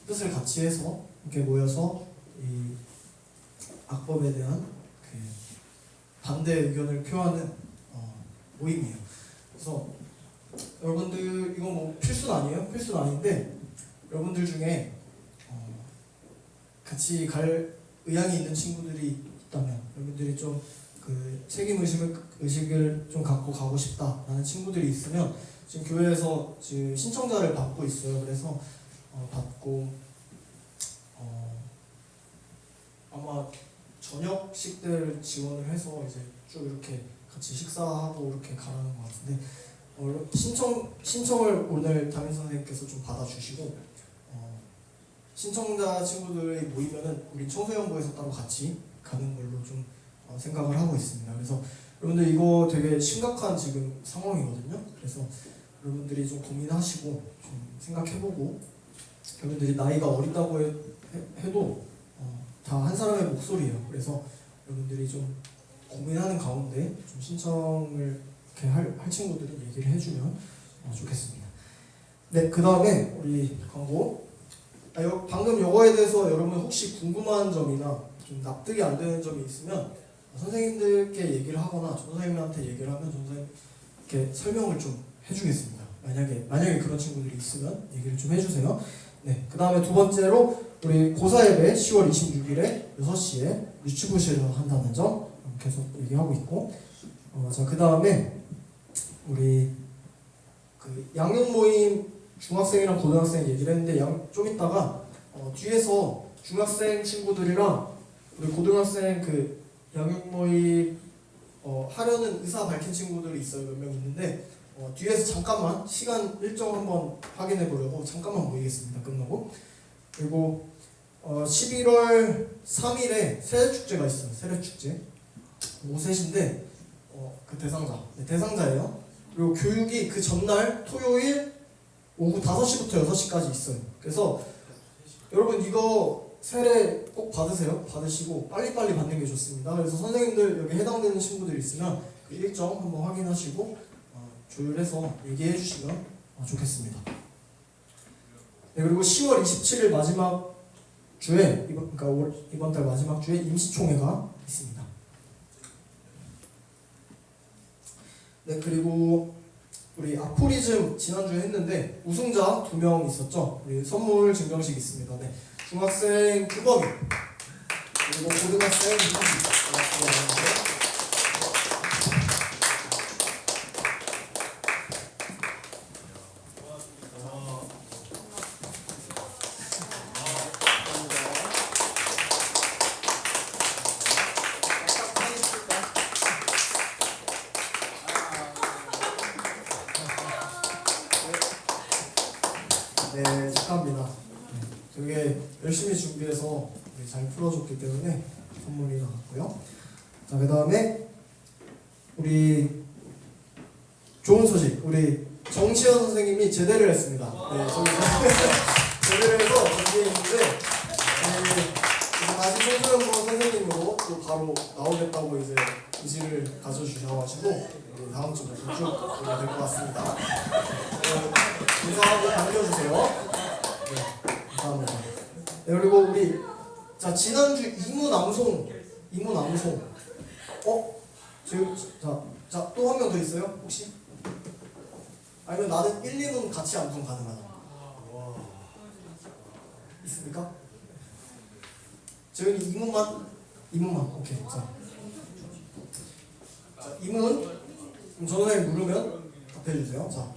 뜻을 같이 해서 이렇게 모여서 이 악법에 대한 그 반대 의견을 표하는 모임이에요. 그래서 여러분들 이거 뭐 필수는 아니에요. 필수는 아닌데 여러분들 중에 같이 갈 의향이 있는 친구들이 있다면 여러분들이 좀 그 책임 의식을 좀 갖고 가고 싶다라는 친구들이 있으면 지금 교회에서 지금 신청자를 받고 있어요. 그래서 받고 아마 저녁식들 지원을 해서 이제 쭉 이렇게 같이 식사하고 이렇게 가라는 것 같은데 신청을 오늘 담임 선생님께서 좀 받아주시고 신청자 친구들이 모이면은 우리 청소년부에서 따로 같이 가는 걸로 좀 생각을 하고 있습니다. 그래서 여러분들 이거 되게 심각한 지금 상황이거든요. 그래서 여러분들이 좀 고민하시고 좀 생각해보고 여러분들이 나이가 어리다고 해도 다 한 사람의 목소리예요. 그래서 여러분들이 좀 고민하는 가운데 좀 신청을 이렇게 할 친구들은 얘기를 해주면 좋겠습니다. 네, 그 다음에 우리 광고. 방금 요거에 대해서 여러분 혹시 궁금한 점이나 좀 납득이 안 되는 점이 있으면 선생님들께 얘기를 하거나 전도사님한테 얘기를 하면 전도사님께 설명을 좀 해주겠습니다. 만약에 그런 친구들이 있으면 얘기를 좀 해주세요. 네, 그 다음에 두 번째로 우리 고사 예배 10월 26일에 6시에 유치부실을 한다는 점 계속 얘기하고 있고 자, 그 다음에 우리 그 양육 모임 중학생이랑 고등학생 얘기를 했는데 좀 이따가 뒤에서 중학생 친구들이랑 우리 고등학생 그 양육 모임 하려는 의사 밝힌 친구들이 있어요. 몇 명 있는데 뒤에서 잠깐만 시간 일정 한번 확인해 보려고 잠깐만 모이겠습니다. 끝나고. 그리고 11월 3일에 세례축제가 있어요. 세례축제 오셋인데 그 대상자예요. 그리고 교육이 그 전날 토요일 오후 5시부터 6시까지 있어요. 그래서 여러분 이거 세례 꼭 받으시고 빨리빨리 받는 게 좋습니다. 그래서 선생님들 여기 해당되는 친구들 있으면 그 일정 한번 확인하시고 조율해서 얘기해 주시면 좋겠습니다. 네, 그리고 10월 27일 마지막 주에 이번 달 마지막 주에 임시총회가 있습니다. 네, 그리고 우리 아포리즘 지난주에 했는데 우승자 2명 있었죠. 우리 선물 증정식 있습니다. 네, 중학생 규범이 그리고 고등학생 이범이 네, 축하합니다. 되게 열심히 준비해서 잘 풀어줬기 때문에 선물이 나왔고요. 자, 그 다음에 우리 좋은 소식, 우리 정시현 선생님이 제대를 했습니다. 네, 제대를 해서 준비해 있는데 다시 청소년부 선생님으로 또 바로 나오겠다고 이제 의지를 가져주셔가지고 다음 주부터 쭉 될 것 같습니다. 인사하고 반겨주세요. 네, 감사합니다. 네, 그리고 우리 자 지난주 이문낭송 지금 또 한 명 더 있어요 혹시? 아니면 나는 1, 2문 같이 암송 가능하다. 있습니까? 재현이 2문만 오케이. 자 2문 전원을 누르면 답해주세요. 자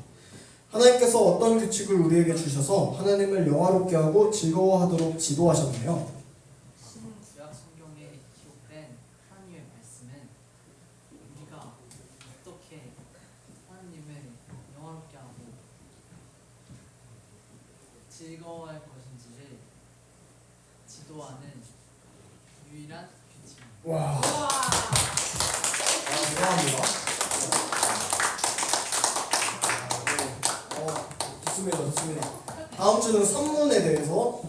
하나님께서 어떤 규칙을 우리에게 주셔서 하나님을 영화롭게 하고 즐거워하도록 지도하셨나요? 신구약 성경에 기록된 하나님의 말씀은 우리가 어떻게 하나님을 영화롭게 하고 즐거워할 것인지를 지도하는 유일한 규칙입니다. 와. 감사합니다. 좋습니다. 다음 주는 산문에 대해서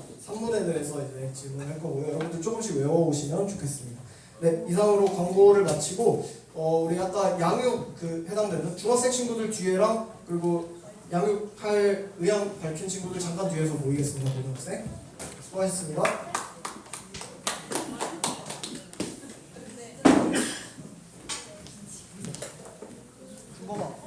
이제 질문할 거고요. 여러분들 조금씩 외워오시면 좋겠습니다. 네, 이상으로 광고를 마치고 우리 아까 양육 해당되는 중학생 친구들 뒤에랑 그리고 양육할 의향 밝힌 친구들 잠깐 뒤에서 모이겠습니다. 고등학생 수고하셨습니다. 그거 봐.